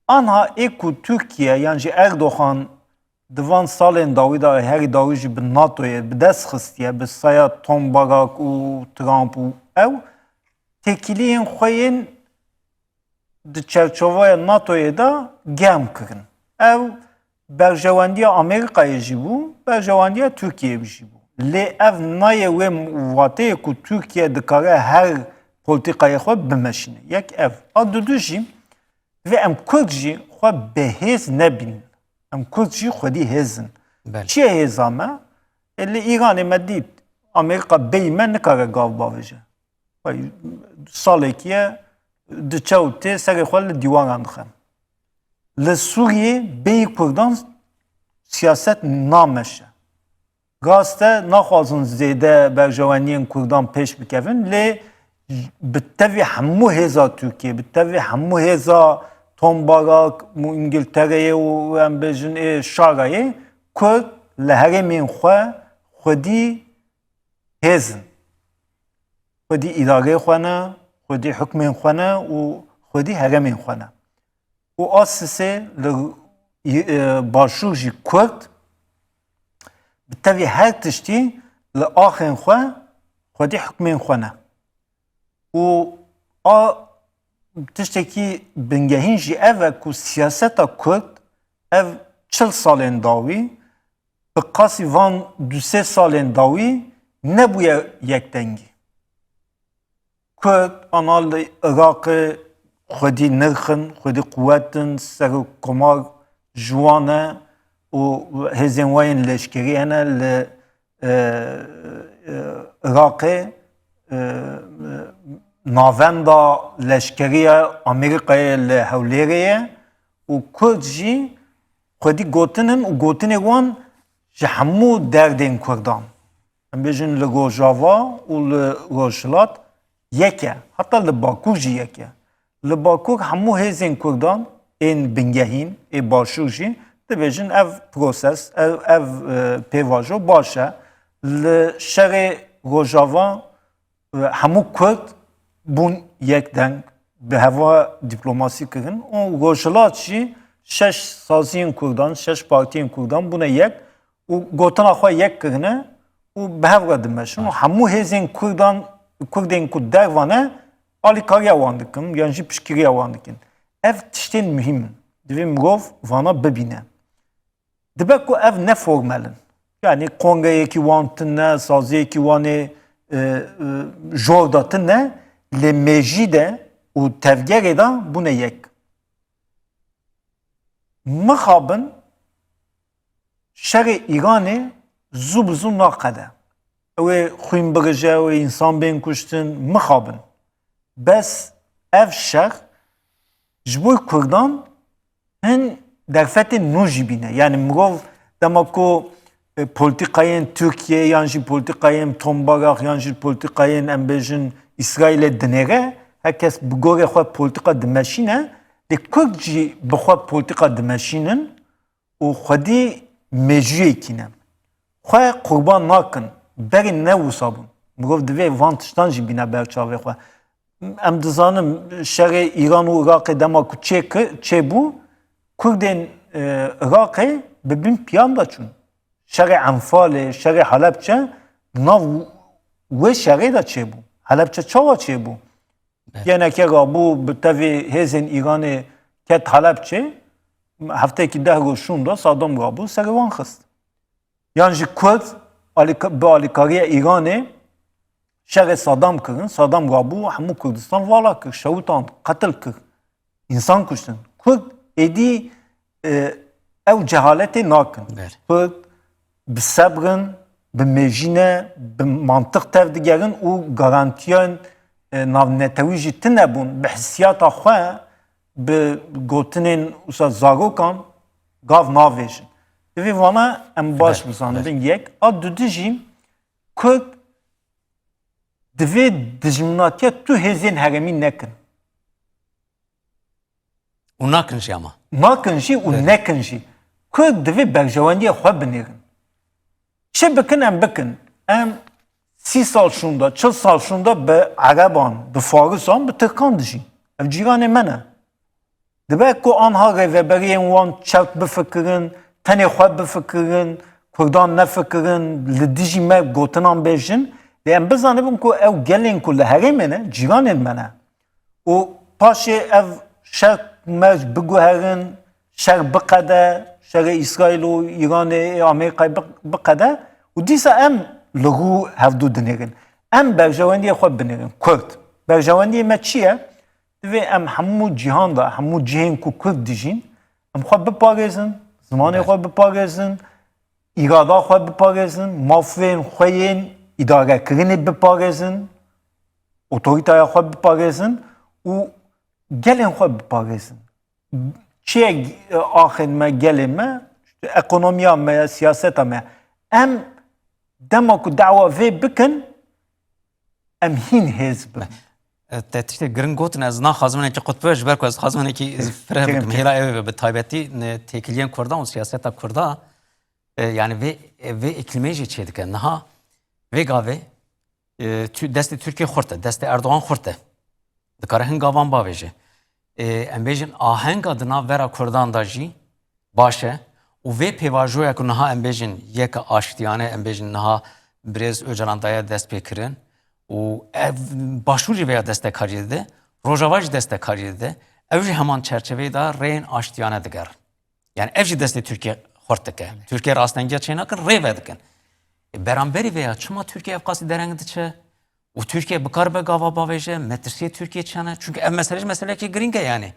Anha ê ku Tirkiye yan jî Erdogan di van salên dawî da herî dawî jî bi NATOyê bi dest xistiye bi saya Tom Barak û Trump û ew têkiliyên xwe yên di çerçevaya NATOyê da germ kirin. Ev berjewendiya Amerîkayê jî bû, berjewendiya Tirkiyeyê jî bû. Lê ev nayê wê wateyê ku Tirkiye dikare her polîtikayê xwe bimeşîne. Yek ev. A du jî ve em Kurd jî xwe bihêz nebînin. Em Kurd jî xwedî hêzin. Çiye hêza me? Li Îranê me dît Amerîka beyî me nikare gav bavêje. Salekî ye diçe û tê serê xwe li dîwaran dixe. Li Sûriyê beyî Kurdan siyaset nameşe. Rast e naxwazin zêde berjewendiyên Kurdan pêş bikevin lê bi tevî hemû hêza Tirkiye, bi tevî hemû hêza Tom Barak û İngiltere'ye û em bêjin ê şarayê Kurd li herêmên xwe xwedî hêzin. Xwedî îdareyê xwe ne, xwedî hukmên xwe ne û xwedî herêmên xwe ne. û asîsê li başûr jî Kurd bi tevî her tiştî li axên xwe xwedî hukmên xwe ne. û a tiştekî bingehîn jî ev e ku siyaseta Kurd ev 40 salên dawî bi qasî van 2-3 salên dawî nebûye yekdengî. Kurd ana li Iraqê xwedî nirxin, xwedî quwetin, serokkomar ji wan e û hêzên we yên leşkerî hene li Iraqê navenda leşkeriya Amerîkayê li Hewlêrê ye û Kurd jî xwedî gotinin û gotinê wan ji hemû derdên Kurdan. Em bêjin li Rojava û li Rojhilat yek e. Heta li Bakur jî yek e. Li Bakur hemû hêzên Kurdan ên bingehîn ê başûr jî dibêjin ev proses, ev pêvajo baş e. Li şerê Rojava hemû Kurd bûn yek deng bi heva diplomasî kirin. û Rojhilat jî 6 saziyên Kurdan, 6 partiyên Kurdan bûne yek û gotina xwe yek kirine û bi hev re dimeşin. û hemû hêzên Kurdên ku dervan e alîkariya wan dikin yan jî piştgiriya wan dikin. Ev tiştên mühim in. Divê mirov vana bibîne. Dibe ku ev neformel in. Yani kongreyekî wan tune, saziyekî wanê jor da tune, lê mêjî de û tevgerê de bûne yek. Mixabin şerê Îranê zû bi zû naqede. Ew ê xwîn birije, ew ê însan bên kuştin, mixabin. Bes ev şer ji bo Kurdan hin derfetên nû jî bîne. Yani mirov dema ku politikayên Türkiye yan jî politikayên tombarak yan jî politikayên em bêjin İsraîlê dinêre, herkes bi gorê xwe politika dimeşîne, lê Kurd jî bi xwe politika dimeşînin û xwedî mêjiyekî ne. Xwe qurban nakin, berê newisa bûn. Mirov divê van tiştan jî bîne berçavê xwe. Em dizanim şerê İran û Iraqê dema ku çêbû, Kurdên Iraqê bi bin piyam da çûn. Şerê Enfalê, şerê Helepçe nav wê şerê de çêbû. Helepçe çawa çêbû? Geneke rabû bi tevê hêzên Îranê ket Helepçe, heftekî 10 roj şûn da Saddam rabû serê wan xist. Yan jî Kurd bi alîkariya Îranê şerê Saddam kirin, Saddam rabû hemû Kurdistan vala kir, şewtan, qetil kir, însan kuştin. Kurd êdî ew cehaletê nakin. Kurd bi sebrin, bi mêjîne, bi mantık tev digerin û garantiyan navnetewî jî tune bûn bi hissiyata xwe bi gotinên wisa zarokan gav navêjin. Divê vana em baş bizanibin yek. A dudî jî Kurd divê dijminatiya tu hêzên heremî nekin. û nakin jî ama. Nakin jî û nekin jî. Kurd divê berjewendiya xwe binêrin. Çi bikin em bikin. Em 30 sal şûnda, 40 sal şûnda bi Ereban, bi Farisan, bi Tirkan dijîn. Ev cîranê me ne. Dibe ku anha rêveberiyên wan çewt bifikirin, tenê xwe bifikirin, Kurdan nefikirin, li dijî me gotinan bêjin, lê em bizanibin ku ew gelên ku li herêmê ne, cîranên me ne. û paşê ev şer me biguherin, şer biqede, şerê İsraîl û Îranê, Amerîkayê biqede û dîsa em li rû hevdû dinêrin. Em berjewendiyê xwe binêrin. Kurd. Berjewendiyê me çi ye? Divê em hemû cîhanda, hemû cihên ku Kurd dijîn, em xwe biparêzin, zimanê xwe biparêzin, îrada xwe biparêzin, mafên xwe yên îdarekirinê biparêzin, otorîteya xwe biparêzin û gelên xwe biparêzin. Çi ye axên me, gelên me? Ekonomiya me, siyaseta me. Em dema ku dawa vê bikin, em hîn hêz bin. Te tiştê giring gotin ez naxwazim hinekî qutbe ji ber ku ez dixwazim hinekî fireh bikim hêla ev bi taybetî têkiliyên Kurdan û siyaseta Kurda yani vê iklimê jî çê dike. Niha vê gavê destê Tirkiye xurt e, destê Erdogan xurt e. Dikare hin gavan bavêje. Em bêjin ahenga di nav vera Kurdan da jî baş e û vê pêvajoya ku niha em bêjin yek aştiyane em bêjin niha Birêz Öcalan daya dest pê kirin û ev başûr jî vêya destekkariyê dide, Rojava jî destekkariyê dide, ew jî heman çerçeveyê da rêyên aştiyane digerin. Yani ev jî destê Tirkiye xurt dike. Tirkiye rastengiya çê nakin, rê vedikin. Beramberî vêya çima Tirkiye ev qasî dereng diçe û Tirkiye bikar be gava bavêje, metirsiye Tirkiye çane. Çünkü ev mesele ji meselekî giring e yani.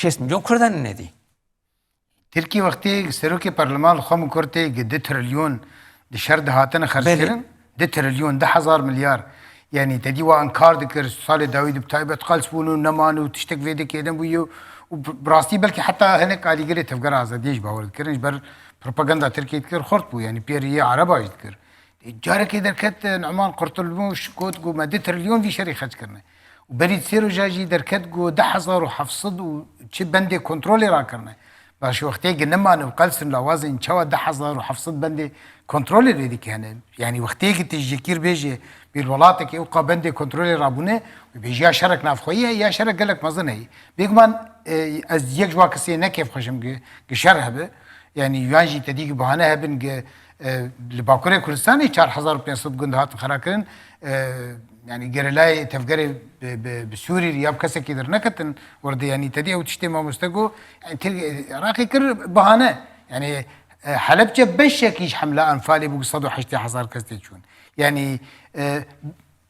6 milyon Kurdanê nedî. Tirkiye wextê serokê parleman li xwe min kurtê 2 trilyon di şer dihatine xerckirin 2 trilyon 10,000 milyar yani tedî wan inkar dikir salê dawî di taybet qels bûn û neman û tiştek vê dikêdin bûye û bi rastî belkî heta hinek alîgirê tevgera azadiyê ji bawer dikirin ji ber propaganda Tirkiye dikir xort bû yani pêriyê Araba jî dikir. Carekê derket Numan Qurtulmuş got got me 2 trilyon vî şerê xerc kirine. û berî sê roja jî derket got 10,700 û çi bendê kontrolê rakirine. باش وقتی گنمان و قلسن لوازن چوا 10,700 بند کنترل ریدی کنه یعنی وقتی که تجکیر بیجه بالولات که اوقا بند کنترل رابونه بیجی یا شرک نافخویه یا شرک گلک مزنه بیگ من از یک جوا کسی نکیف خوشم که شر هبه یعنی یانجی تدیگ بهانه هبن که لباکوره کردستانی 4,500 گند هات خرا کردن يعني جرلاي تفجري بسوري رياب كسا كيدر نكتن ورد يعني تدي او تشتي ما مستقو يعني راقي كر بهانه يعني حلبجه بشكيش حمله انفالي بو صدو حشتي حزار كستي شون يعني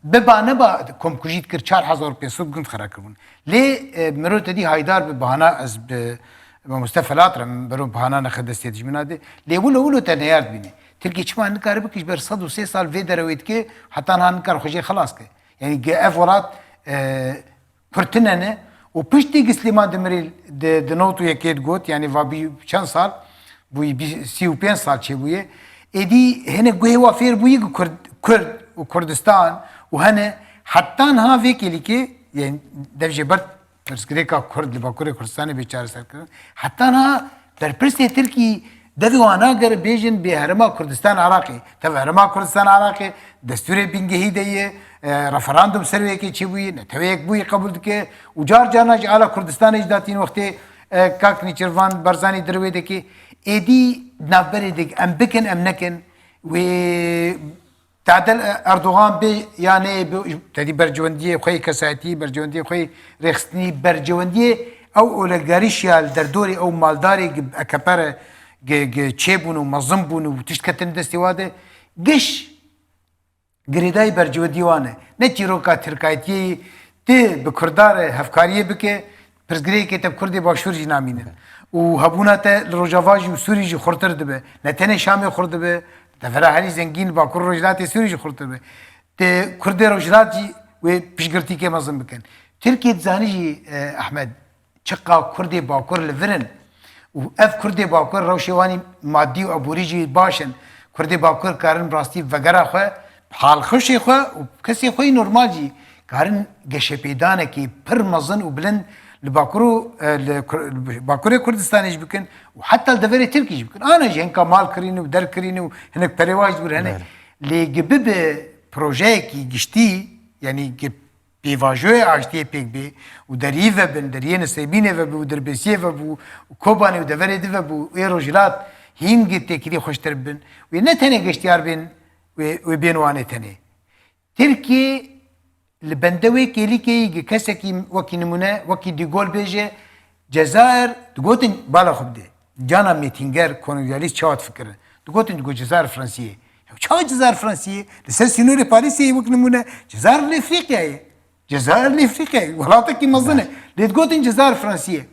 ببانه با كم كجيت كر 4,500 گند خرا كرون لي مرو تدي هايدار ببهانه از مصطفى لاتر برو بهانه نخدستي جمناده لي ولو تنيارد بيني تركي چما نکاره بکش بر 103 سال في درويت که حتى ها نکار خوشي خلاص که يعني افولات پرتننه و پشتی سليمان دمريل دنوتو يكيد گوت يعني وابي چند سال بوي 35 سال چه بويه ادي هنه گوه وافير بوي كرد و كردستان و هنه حتى ها في كلي که يعني دفجه برد برسكريكا كرد لباكوري كردستاني بيچار سر کرن حتى ها در پرسته تركي دوانا گر بیجن به هرما کردستان عراقی تب هرما کردستان عراقی دستور بینگهی دیه رفراندوم سروی کی چی بوی نتوی یک بوی قبول که و جار جانج علا کردستان اجداتین وقتی کاک نیچروان برزانی دروی دکی ایدی نابری دک ام بکن ام نکن و تعدل اردوغان بی یعنی تدی برجوندی خوی کساتی برجوندی خوی رخصتنی برجوندی او اولگاریشیال در دوری او مالداری اکپره چه و مظم و تشکتن دستی واده گش گریدای برجو دیوانه نه چیروکا ترکایتی تی بکردار هفکاریه بکه پرزگری که تب کردی باشور جی نامینه و هبونا تا روجاواجی و سوری جی خورتر دبه نه تنه شام خورده به تفرا هری زنگین با کر روجلات سوری جی خورتر به تی کرد روجلات جی و پیشگرتی که مظم بکن ترکیه زانی جی احمد چقا کردی با کر لورن و اف کردی باکر روشوانی مادی و ابوریجی باشن کردی باکر کارن براستی وگرا خو حال خوشی خو و کسی خوی نورمال جی کارن گشه پیدانه کی پر مزن و بلند لباکرو باکر کردستانیش بکن و حتی الدوری ترکیش بکن آنا جی هنکا مال کرینو در کرینو هنک پریواج بر هنه لیگه به پروژه کی گشتی یعنی که پیواژوی آشتی پیک بی و دریه و بن دریه نسبینه و بو در بسیه و بو کوبانی و دوری دو و بو ایروجلات هینگ تکری خوشتر بن و نه تنه گشتیار بن و بینوانه تنه ترکیه لبندوی کلی که کسی که وکی نمونه وکی دیگول بیجه جزائر دگوتن بالا خوب ده جانا میتینگر کولونیالیست چهات فکره دگوتن دگو جزائر فرانسیه چه جزائر فرانسیه لسه سینور پاریسی وکی نمونه جزائر لافریقیه جزائر لافريقيا ولاطك مظنه لتقول الجزائر فرنسيه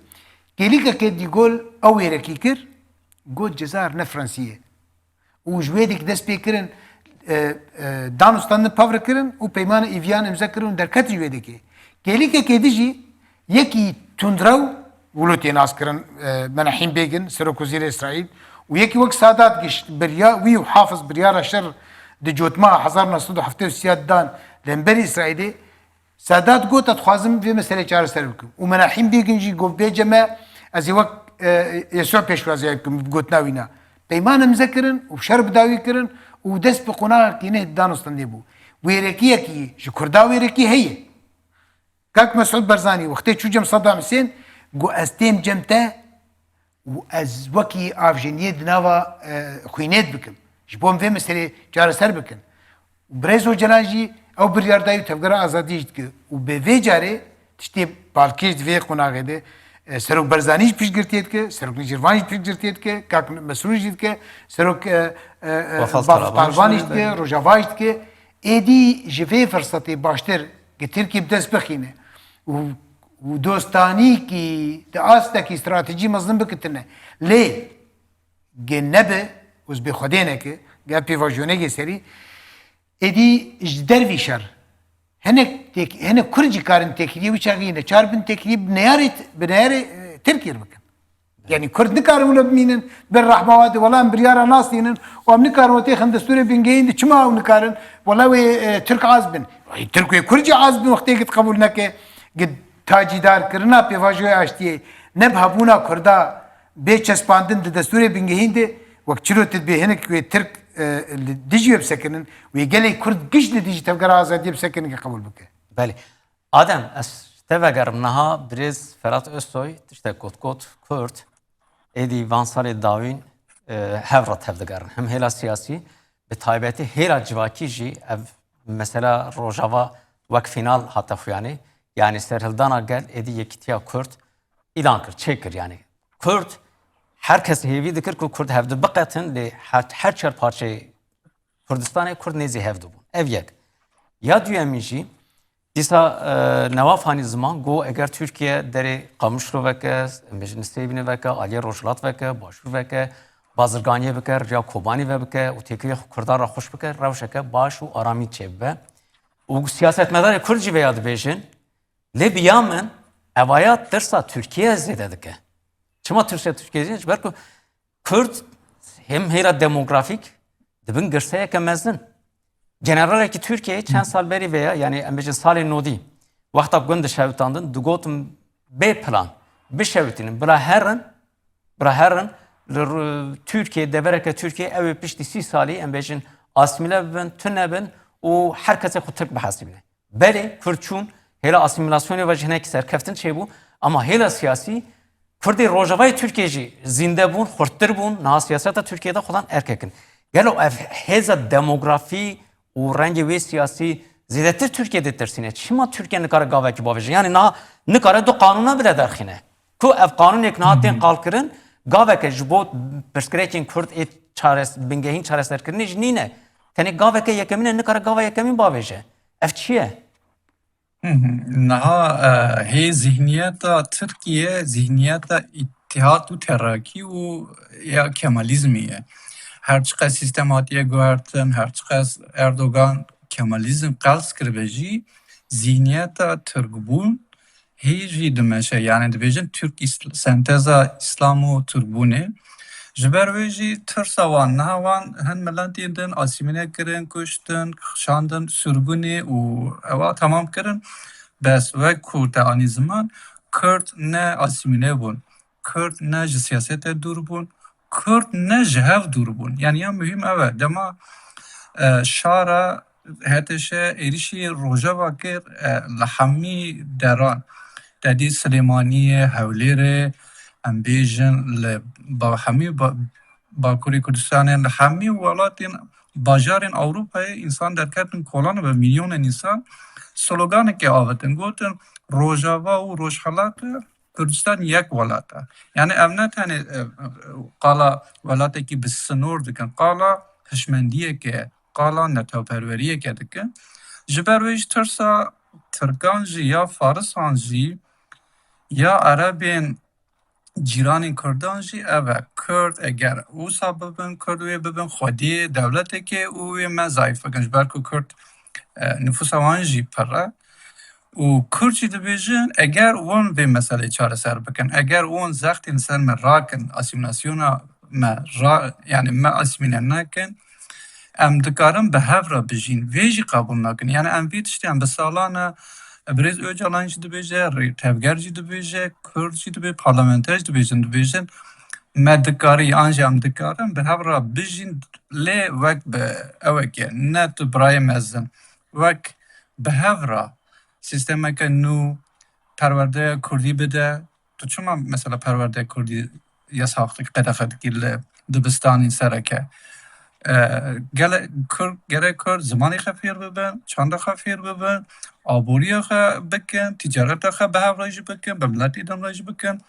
كيليكا كي يقول او يركيكر قول جزائر فرنسيه وجويدك دس بيكرن دانستان باور كرن وبيمان ايفيان مذكرون در كت جويدك كيليكا كي ديجي يكي تندرو ولوتي ناس كرن مناحين بيجن سروك وزير اسرائيل ويكي وقت سادات جش بريا وي وحافظ بريار الشر دي جوتما حزارنا صدو حفتي وسياد دان لنبري اسرائيلي سادات قوت اتخوازم في مسألة چار سر بكم ومناحين بيجنجي قوف بيجمع از وقت يسوع پیشوازی بكم بقوتنا وينا بيمان مذكرن وبشرب داوي كرن ودس بقناع كينه دانستان ديبو ويركيه كي شكردا ويركيه هي كاك مسعود برزاني وقتي شو جم صدام حسين قو استيم جمته واز وكي افجنيه دناوا خوينيت بكم جبوم في مسألة چار سر بكم بريزو جلاجي او بریاردایی تفکر آزادی است که و به ویجاره تشتی بالکیش دوی قناعه ده سرک برزانیش پیش گرتید که سرک نیجروانیش پیش گرتید که کاک مسئولیت که سرک طالبانیش که روجاوایش که ایدی جوی فرصتی باشتر که ترکی بدست بخینه و دوستانی کی دعاسته کی استراتژی مظلوم بکتنه لی جنبه وز بخدینه که گه پیواژونه گه سری ادی دروی شر هنه کرجی کارن تکلیه و چاقینه چار بن تکلیه بنیاره ترکیه بکن یعنی کرد نکارم ولا بمینن بالرحموات ولا بريارا ناصينن وام نكارن وتي خندستوري بنجين چما ونكارن ولا وي ترك عازبن ترك كرجي عازبن وقتي قبولنا که تاجیدار کرنا پیواژوی اشتی نبهبونا کردا بي چسپاندن د دستور بنگهین ده وقت چلو تدبیهنک و ترک دیجی بسکنن و گلی کرد گش دیجی تفکر آزادی بسکنن که قبول بکه. بله. آدم از تفکرم نها بریز فرات استوی تشت کت کرد ایدی وانسال داوین هفرت هفدگرن هم هلا سیاسی به تایبتی هلا جواکی جی مثلا روجاوا وقت فینال حتی فیانی yani serhildana gel edi yekitiya Kürt ilan kır, çekir yani. Kürt herkes hevi dikir ku Kürt hevdi biqetin li her çer parçayı Kürdistan'ı Kürt nezi hevdi bu. Ev yek. Ya duyemiji disa nevaf hani zaman go eğer Türkiye deri kamışlı veke, meclis sevini veke, aliye rojlat veke, başvur veke, bazırganiye veke, ya kobani veke, o tekiye Kürtlar ra hoş veke, ravşeke baş u arami çebbe. O siyasetmedar Kürtçi veya dibejin Libya'nın evayat dersa Türkiye zededike. Çima Türkiye zededike? Belki Kürt hem hera demografik dibin girseye kemezdin. General ki Türkiye çen sal beri veya yani embeci sali nodi vakta günde şevtandın dugotum B plan bir şevtinin bra herren Türkiye devereke Türkiye ev pişti si sali embecin asimile ben tünebin o herkese Türk bahasibine. Beli Kürtçun hela asimilasyonu ve jinek serkeftin şey bu ama hela siyasi Kürdi Rojava'yı Türkiye'ci zinde bun, horttir bun, na siyasete Türkiye'de olan erkekin. Gel o heza demografi o rengi ve siyasi zidetir Türkiye'de tersine. Çima Türkiye ne kadar gavaki babacı. Yani na ne kadar do kanuna bile derkhine. Ku ev kanun eknaatın kalkırın gavaki jbot perskrekin Kürt et çares bingehin çares derkirin nine. Tene gavaki yekemine ne kadar gavaki yekemin babacı. Ev çiye? Naha hey zihniyeta Türkiye zihniyeta ittihat u teraki u ya Kemalizmiye. Her çıkan sistematiye gördün, her çıkan Erdoğan Kemalizm kals kırbeji zihniyeta Türkbun hey jidimeşe yani dibejin Türk senteza İslamu Türkbune. Jiberveji tırsavan nahavan hen melantiyden asimine kirin kuştun, şandın sürguni u eva tamam kirin. Bes ve Kürt ani zaman Kürt ne asimine bun, Kürt ne siyasete dur bun, Kürt ne cehev dur bun. Yani ya mühim evet dema şara heteşe erişi rojava kir lahami deran. Dedi Süleymaniye, Hevlere, Ambejin, hami Bakuri Kurdistan'ın hami walatin bajarın Avrupa'ya insan derketin kolan ve milyonen insan sloganı ki avetin gotin Rojava u Rojhalatı Kürdistan yek walata. Yani evnet hani qala walata ki bis sınır dikin qala hişmendiye ki qala netavperveriye ki dikin jiberveş tırsa Türkancı ya Farisancı ya Arabin Ciranın Kürdancı evet Kürt eğer o sababın Kürt'e bibin Xwedî devleteke o me zayıf fakat belki Kürt nüfusa vancı para o Kürtçi dibêjin eğer on ve mesele çareser bikin eğer on zextin ser me rakin asimilasyona me yani me asimile nakin em dikarin bi hevra bijîn vê jî qabûl nakin yani em vê tiştê em bi salana Brez Öcalan jî dibêje, Tevger jî dibêje, Kürt jî dibê, parlamenter jî dibêjin me dikarî an jî em dikarin bi hevra bijîn lê wek bi ewekê ne tu birayê mezin wek bi hevra sistemeke nû perwerdeya Kurdî bide tu çima mesela perwerdeya Kurdî yasaxlik qedexe dikî li dibistanên sereke gerek Kürt zimanê xwe fêr bibin, çanda xwe fêr bibin, aboriya xwe bikin, ticareta xwe bi hev re jî bikin, bi miletê de re jî bikin.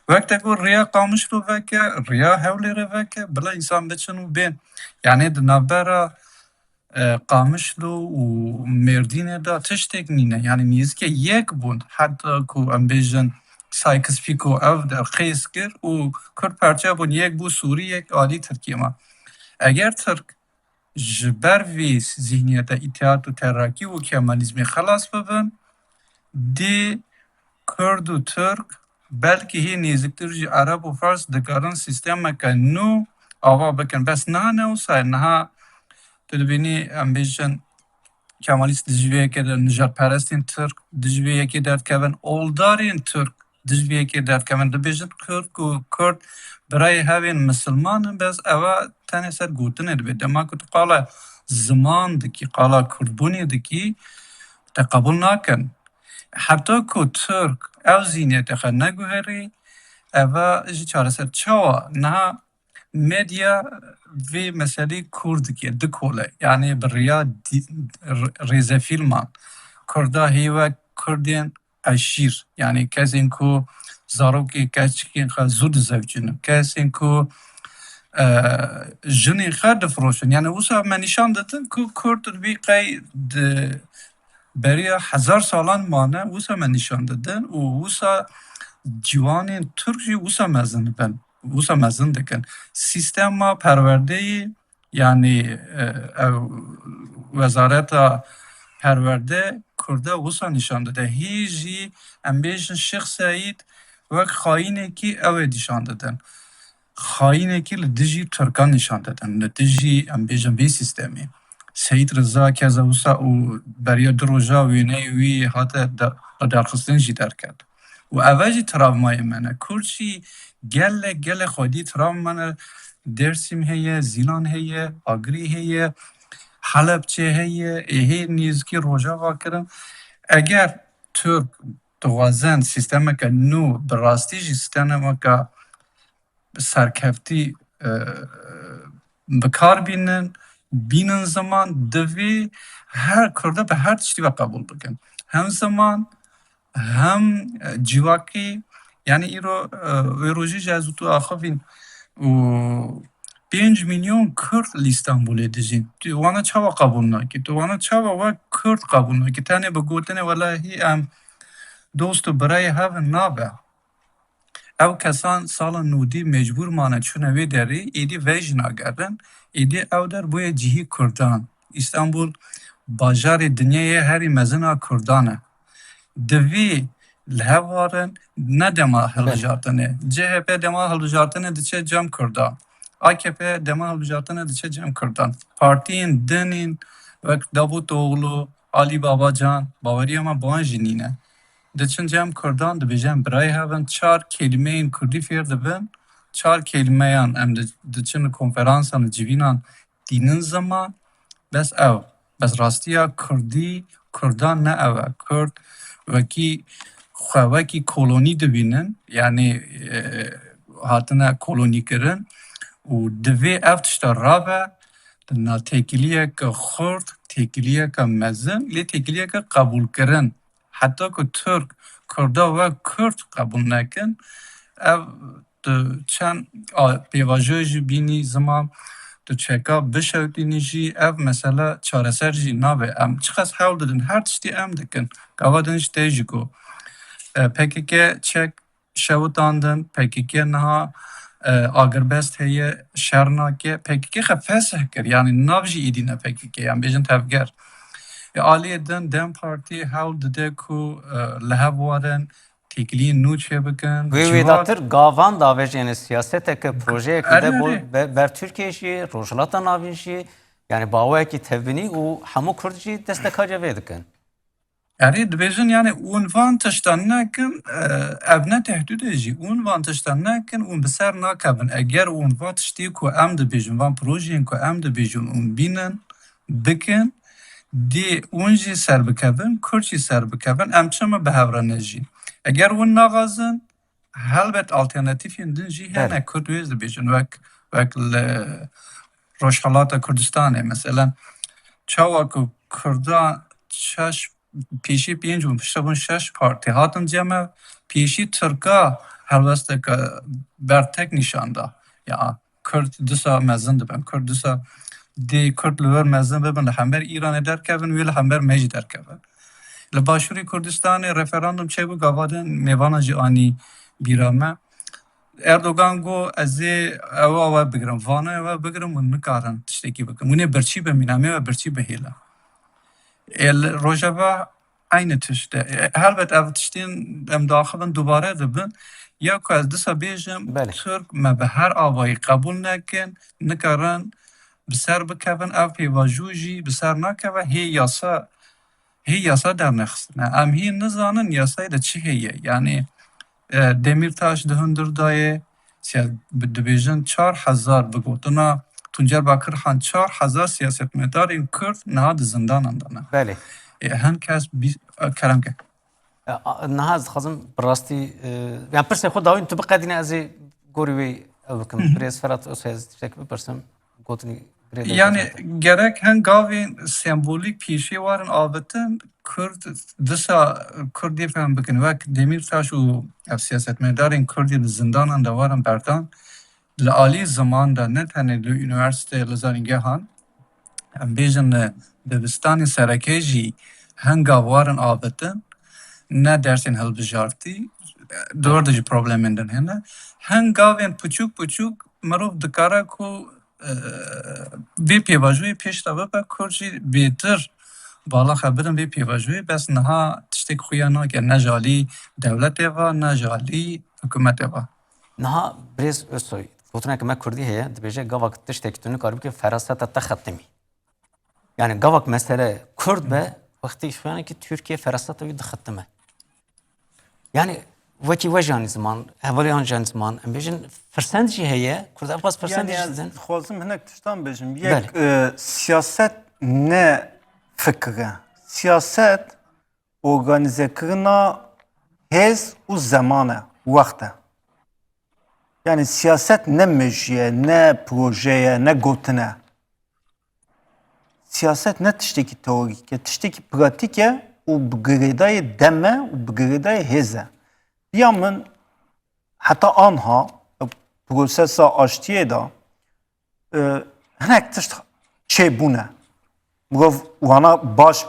Wek te ku rêya Qamişlo veke, rêya Hewlêrê veke, bila însan biçin û bên. Yani di navbera Qamişlo û Mêrdînê de tiştek nîne. Yani nîzike yek bûn. Heta ku em bêjin Sykes-Picot ev de qês kir û Kürt perçe bûn yek bû Sûriyek alî Tirkiye ma. Eğer Türk ji ber vê zihniyeta îtîhat û terakî û Kemalizmê xelas bibin, dê Kurd û Türk belkî hê nêzîktir jî Arab û Fars dikarin sistemeke nû ava bikin. Bes niha ne wisa ye niha tu dibînî em bêjin Kemalîst di ji vê yekê de nijadperestên Türk di ji vê yekê derdkevin, oldarên Türk دجویەکێ دەرکەون دەبێژن کورد و کورد برای هەوێن مسلمانن بەس ئەوە تەنێ سەر گوتنێ دەبێت دەما کو tu qala ziman dikî qala kurdbûnê dikî te qebûl nakin heta ku Türk ew zîniyetê xwe neguherî eva jî çareser çawa niha medya vê meselê kûr dike dikole yani bi rêya rêzefîlman Kurda hêwek Kurdên eşîr yani kesên ku zarokê keçikên xwe zû dizevcînin kesên ku jinên xwe difiroşin yani wisa me nîşan didin ku Kurd vî qey di beriya hezar salan mane wisa me nîşan didin û wisa ciwanên Türk jî wisa mezin dibin wisa mezin dikin sîstema perwerdeyê yani ew wezareta perwerde Kurda wisa nîşan dide hî jî em bêjin Şêx Seîd wek xayînekî ew ê nîşan didin xayînekî li dijî Tirkan nîşan didin li dijî em bêjin vê sîstemê Seyîd Reza keza wisa û beriya du roja wêneyê wî hate derxistin jî derket û ev jî travmayê me ne Kurd jî gelek gelek xwedî trav me ne Dêrsim heye Zîlan heye Agirî heye Helepçe heye êhê nêzîkî rojava kirin eger Türk dixwazin sîstemeke nû bi rastî jî sîstemeka serkeftî bikar bînin ziman divê her Kurda bi her tiştî ve qebûl bikin hem ziman hem civakî yani îro wê rojî ji ez û tu axivîn û 5 milyon Kurd li İstanbulê dijîn tu wana çawa qebûl nakî tu wana çawa wek Kurd qebûl nakî tenê bi gotinê welahî em dost û birayê hevin nabe ew kesan sala nûdî mecbûr mane çûne wê derê êdî vê jî nagerin êdî ew der bûye cihî Kurdan İstanbul bajarê dinyayê herî mezina Kurdan e divê li hev warin ne dema hilbijartinê CHP dema hilbijartinê diçe cem Kurdan AKP dema hilbijartinê diçe cem Kurdan partiyên dinên wek Davutoğlu Ali Babacan baweriya me ban jî nîne diçin cem Kurdan dibêjin birayê hevin çar kelîmeyên Kurdî fêr dibin çar kelimeyan em diçin konferansan civînan dînin ziman bes ew bes rastiya Kurdî Kurdan ne ew e Kurd wekî xwe wekî kolonî dibînin yani hatine kolonîkirin û divê ev tişta rabe di nav têkiliyeke xurt têkiliyeke mezin lê têkiliyeke qebûlkirin heta ku Türk Kurda ve Kurd qebûl nekin ev di çend pêvajoyê jî bînî ziman tu çeka bişewtînî jî ev mesele çareser jî nabe em çi qas hewl didin her tiştî em dikin gava din ji tê jî ku PKK çek şewitandin PKK niha agirbest heye şer nake PKK xwe fesih kir yani nav jî êdî ne PKK em bêjin tevger aliyê din Dem Partî hewl dide ku li hev warin têkiliyên nû çêbikin Wê wêdatir gavan davêjiyên siyaseteke projeyekî de bo Erê. ber Tirkiye jî rojhilata navîn jî yani bawekî tevbînî û hemû Kurd jî desteka vê dikin. Erê dibêjin yani ûnvan tiştan nekin ev ne tehdûdê jî ûnvan tiştan nekin û bi ser nakevin eger ûnva tiştî ku em dibêjin van projeyên ku em dibêjin û bînin bikin dê ûn jî ser bikevin Kurd jî ser bikevin em çima bi hev re nejîn eger hûn naxwazin helbet alternatîfên din jî hene Kurd wê dibêjin wek li Rojhilata Kurdistanê mesela çawa ku Kurdan şeş pêşî pênc û piştebûn şeş partî hatin cem ev pêşî Tirka helwesteke bertek nîşan da ya Kurd disa mezin dibin Kurd disa dê Kurd li wir mezin bibin li hember Îranê derkevin wê li hember me jî derkevin li Başûrê Kurdistanê referandum çêbû gava din mêvana jî anî bîra me Erdogan got ez ê ewa we bigirim vana we bigirim û nikarin tiştekî bikin hûn ê birçî bimînin em ê we birçî bihêlin rojeva aynı tişte helbet ev tiştên em daxivin dubare dibin ya ku ez disa bêjim Türk me bi her avayî qebûl nekin nikarin bi ser bikevin ev pêvajoyî jî bi ser nakeve hê yasa dernexistine em hî nizanin yasayê de çi heye yani Demirtaş dihundur daye dibêjin 4000 bi gotina Tuncer Bakırhan 4000 siyasetmedarên Kurd niha di zindanan de ne. بله Hin kes keremke. نهاز خازم براستی يعني برسه خود داوین تو بقدینه از گوری اوکم پریس فرات اوساز تشک بپرسم گوتنی Yani gerek hen gavên sembolik pîşê warin avêtin Kurd disa Kurdî fehm bikin wek Demirtaş û ev siyasetmedarên Kurdî li zindanan de warin berdan li alî zaman de ne tenê li üniversiteyê li zanîngehan em bêjin li dibistanê serekê jî henga warin avêtin ne dersên hilbijartî dor de jî problemên din hene hen gavên piçûk piçûk mirov dikare ku vê pêvajoyê pêş de bibe Kurd jî bêtir bala xebirin vê pêvajoyê bes niha tiştek xuya nake ne jalî dewletê ve ne jalî hikûmetê ve. نها بریز اوسوی گوتنه که ما کردی هیه دبیجه گاوک تشتکی تونی کاری که فراست تختمی yani gavak mesele Kurd be vakti şu an ki Türkiye ferasat ve dıkhattime yani vaki vajan zaman evveliyan jan zaman embejin percentage heye Kurd afaz percentage Yani xwazim hinek tiştan bejim. Bele. Yek siyaset ne fikre. Siyaset organize kirina hez û zamane vakte. Yani siyaset ne mejiye, ne projeye, ne gotine. Siyaset ne tişteki teorike, tişteki pratike û bi girêdayê deme û bi girêdayê hêze. Ya min heta anha prosesa aştiyê da hinek tişt çêbûne. Mirov wana baş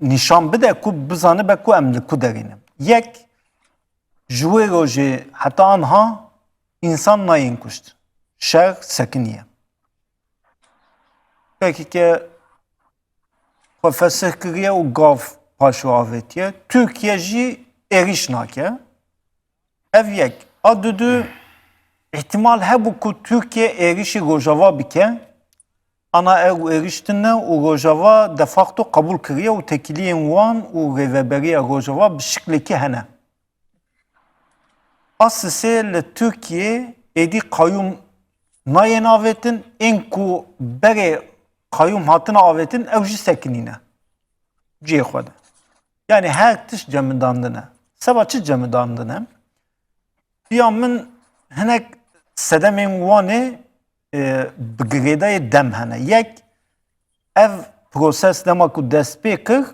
nîşan bide ku bizanibe ku em li ku derînin. Yek ji wê rojê heta anha însan nayên kuşt. Şer sekiniye. Belki ki xwe kiriye û gav paşo avêtiye. Türkiye jî êriş nake. Ev yek. A dudu ihtimal hebû ku Türkiye êrişî Rojava bike. Ana ew êriştine û Rojava de facto kabul kiriye û tekiliyên wan û rêveberiya Rojava bi şiklekî hene. Asisê li Türkiye êdî qayyum nayên avêtin ên ku berê qayyum hatine avêtin ew jî sekinîne. Ciyê xwe de. Yani her tiş cemidandine. Seba çi cemidandine? Ya min hinek sedemên wanê bi girêdayê dem hene. Yek ev proses dema ku dest pê kir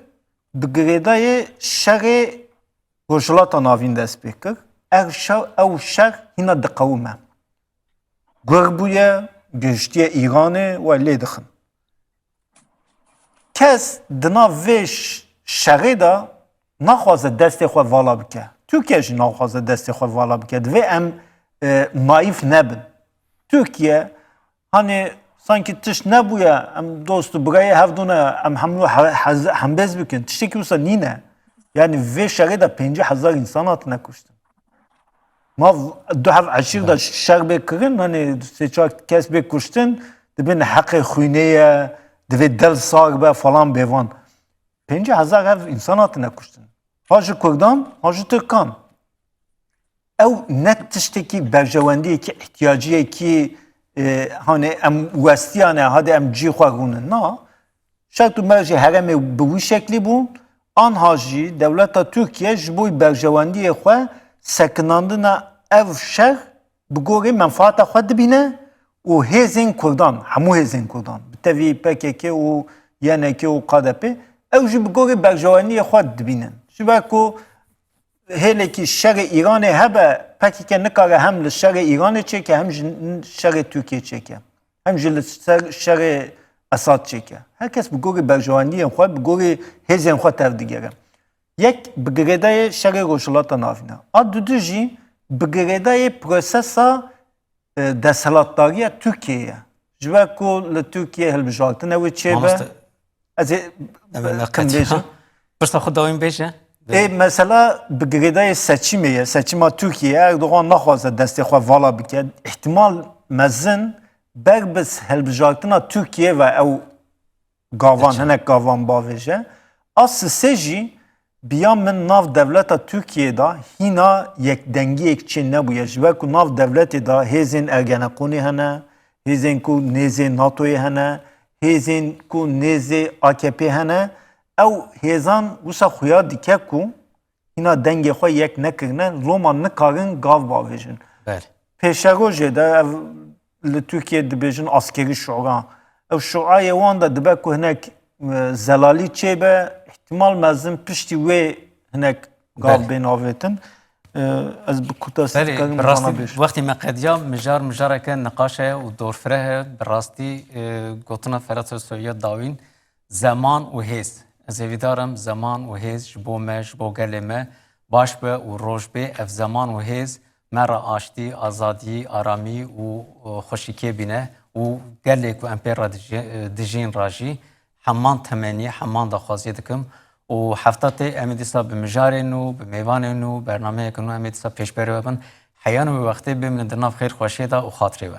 bi girêdayê şerê rojhilata navîn dest pê kir. Ew şer hîna diqewime. Gur bûye, gihiştiye Îranê we lê dixin. Kes di nav vê şerê da naxwaze destê xwe vala bike. Türkiye jî naxwaze destê xwe vala bike. Divê em naîf nebin. Türkiye hani sanki tiş nebûye em dost û birayê hevdûne em hemû hembêz bikin. Tiştekî wisa nîne. Yani vê şerê de 50,000 însan hatine kuştin. Ma du hev eşîr da şer bê kirin hani sê-çar kes bê kuştin dibin heqê xwîneye divê del sar be falan bêvan. 50,000 ev însan hatine kuştin. Ha ji Kurdan, ha ji Türkan. Ew ne tiştekî berjewendiyekî ihtiyaciyekî hani em westiyane hadi em cî xwe rûnin. Na. Şert û mer jî heremê bi wî şeklî bûn. Anha jî dewleta Türkiye ji bo berjewendiyê xwe sekinandina ev şer bi gorî menfaata xwe dibîne û hêzên Kurdan, hemû hêzên Kurdan, bi tevî PKK û YNK û KDP, ew jî bi gorî berjewendiyê xwe dibînin. Ji ber ku hêlekî şerê Îranê hebe, PKK nikare hem li şerê Îranê çêke, hem ji şerê Tirkiye çêke. Hem jî li şerê Esad çêke. Herkes bi gorî berjewendiyên xwe, bi gorî hêzên xwe tev digere. Yek bi girêdayê şerê rojhilata navîne. A dudu jî bi girêdayê prosesa desthilatdariya Tirkiyeyê. Ji ber ku li Tirkiye hilbijartina wê çêbe. Ez ê kim bêjim? Pirsa xwe dawîn bêje? Mesela bi girêdayê seçimê ye, seçima Tirkiye Erdogan naxwaze destê xwe vala bike. İhtimal mezin ber bi hilbijartina Tirkiye ve ew gavan hinek gavan bavêje. A sisê jî Biya min nav devleta Türkiye'de hina yek dengi yek Çin nebuye. Jve ku nav devleti da hezin Ergenekoni hene, hezin ku neze NATO'yu hene, hezin ku neze AKP hene. Ew hezan wisa xuya dike ku hina dengê xwe yek nekirine Roma nikarin gav bavêjin. بله Pêşerojê de ev li Türkiye dibêjin askerî şoran. Ev şoayê wan de dibe ku hinek zelalî çêbe ihtimal mezin piştî wê hinek gav Bele. bên avêtin. Ez bi kuta بله sikarim براستی bêj. وقتی ما قدیا مجار که نقاشه و دورفره براستی گوتنا فرات سویا داوین زمان و هیز از ویدارم زمان و هیز جبو مش جبو گلمه باش به و روش به اف زمان و هیز مرا آشتی آزادی آرامی و خوشیکی بینه و گلک و امپیرا دجین راجی همان تمنی همان دخوازی دکم و هفتات امیدیسا به مجارنو به میواننو برنامه کنو امیدیسا پیش بره ببن حیانو وقتی بمن درناف خیر خوشی دا و خاطری و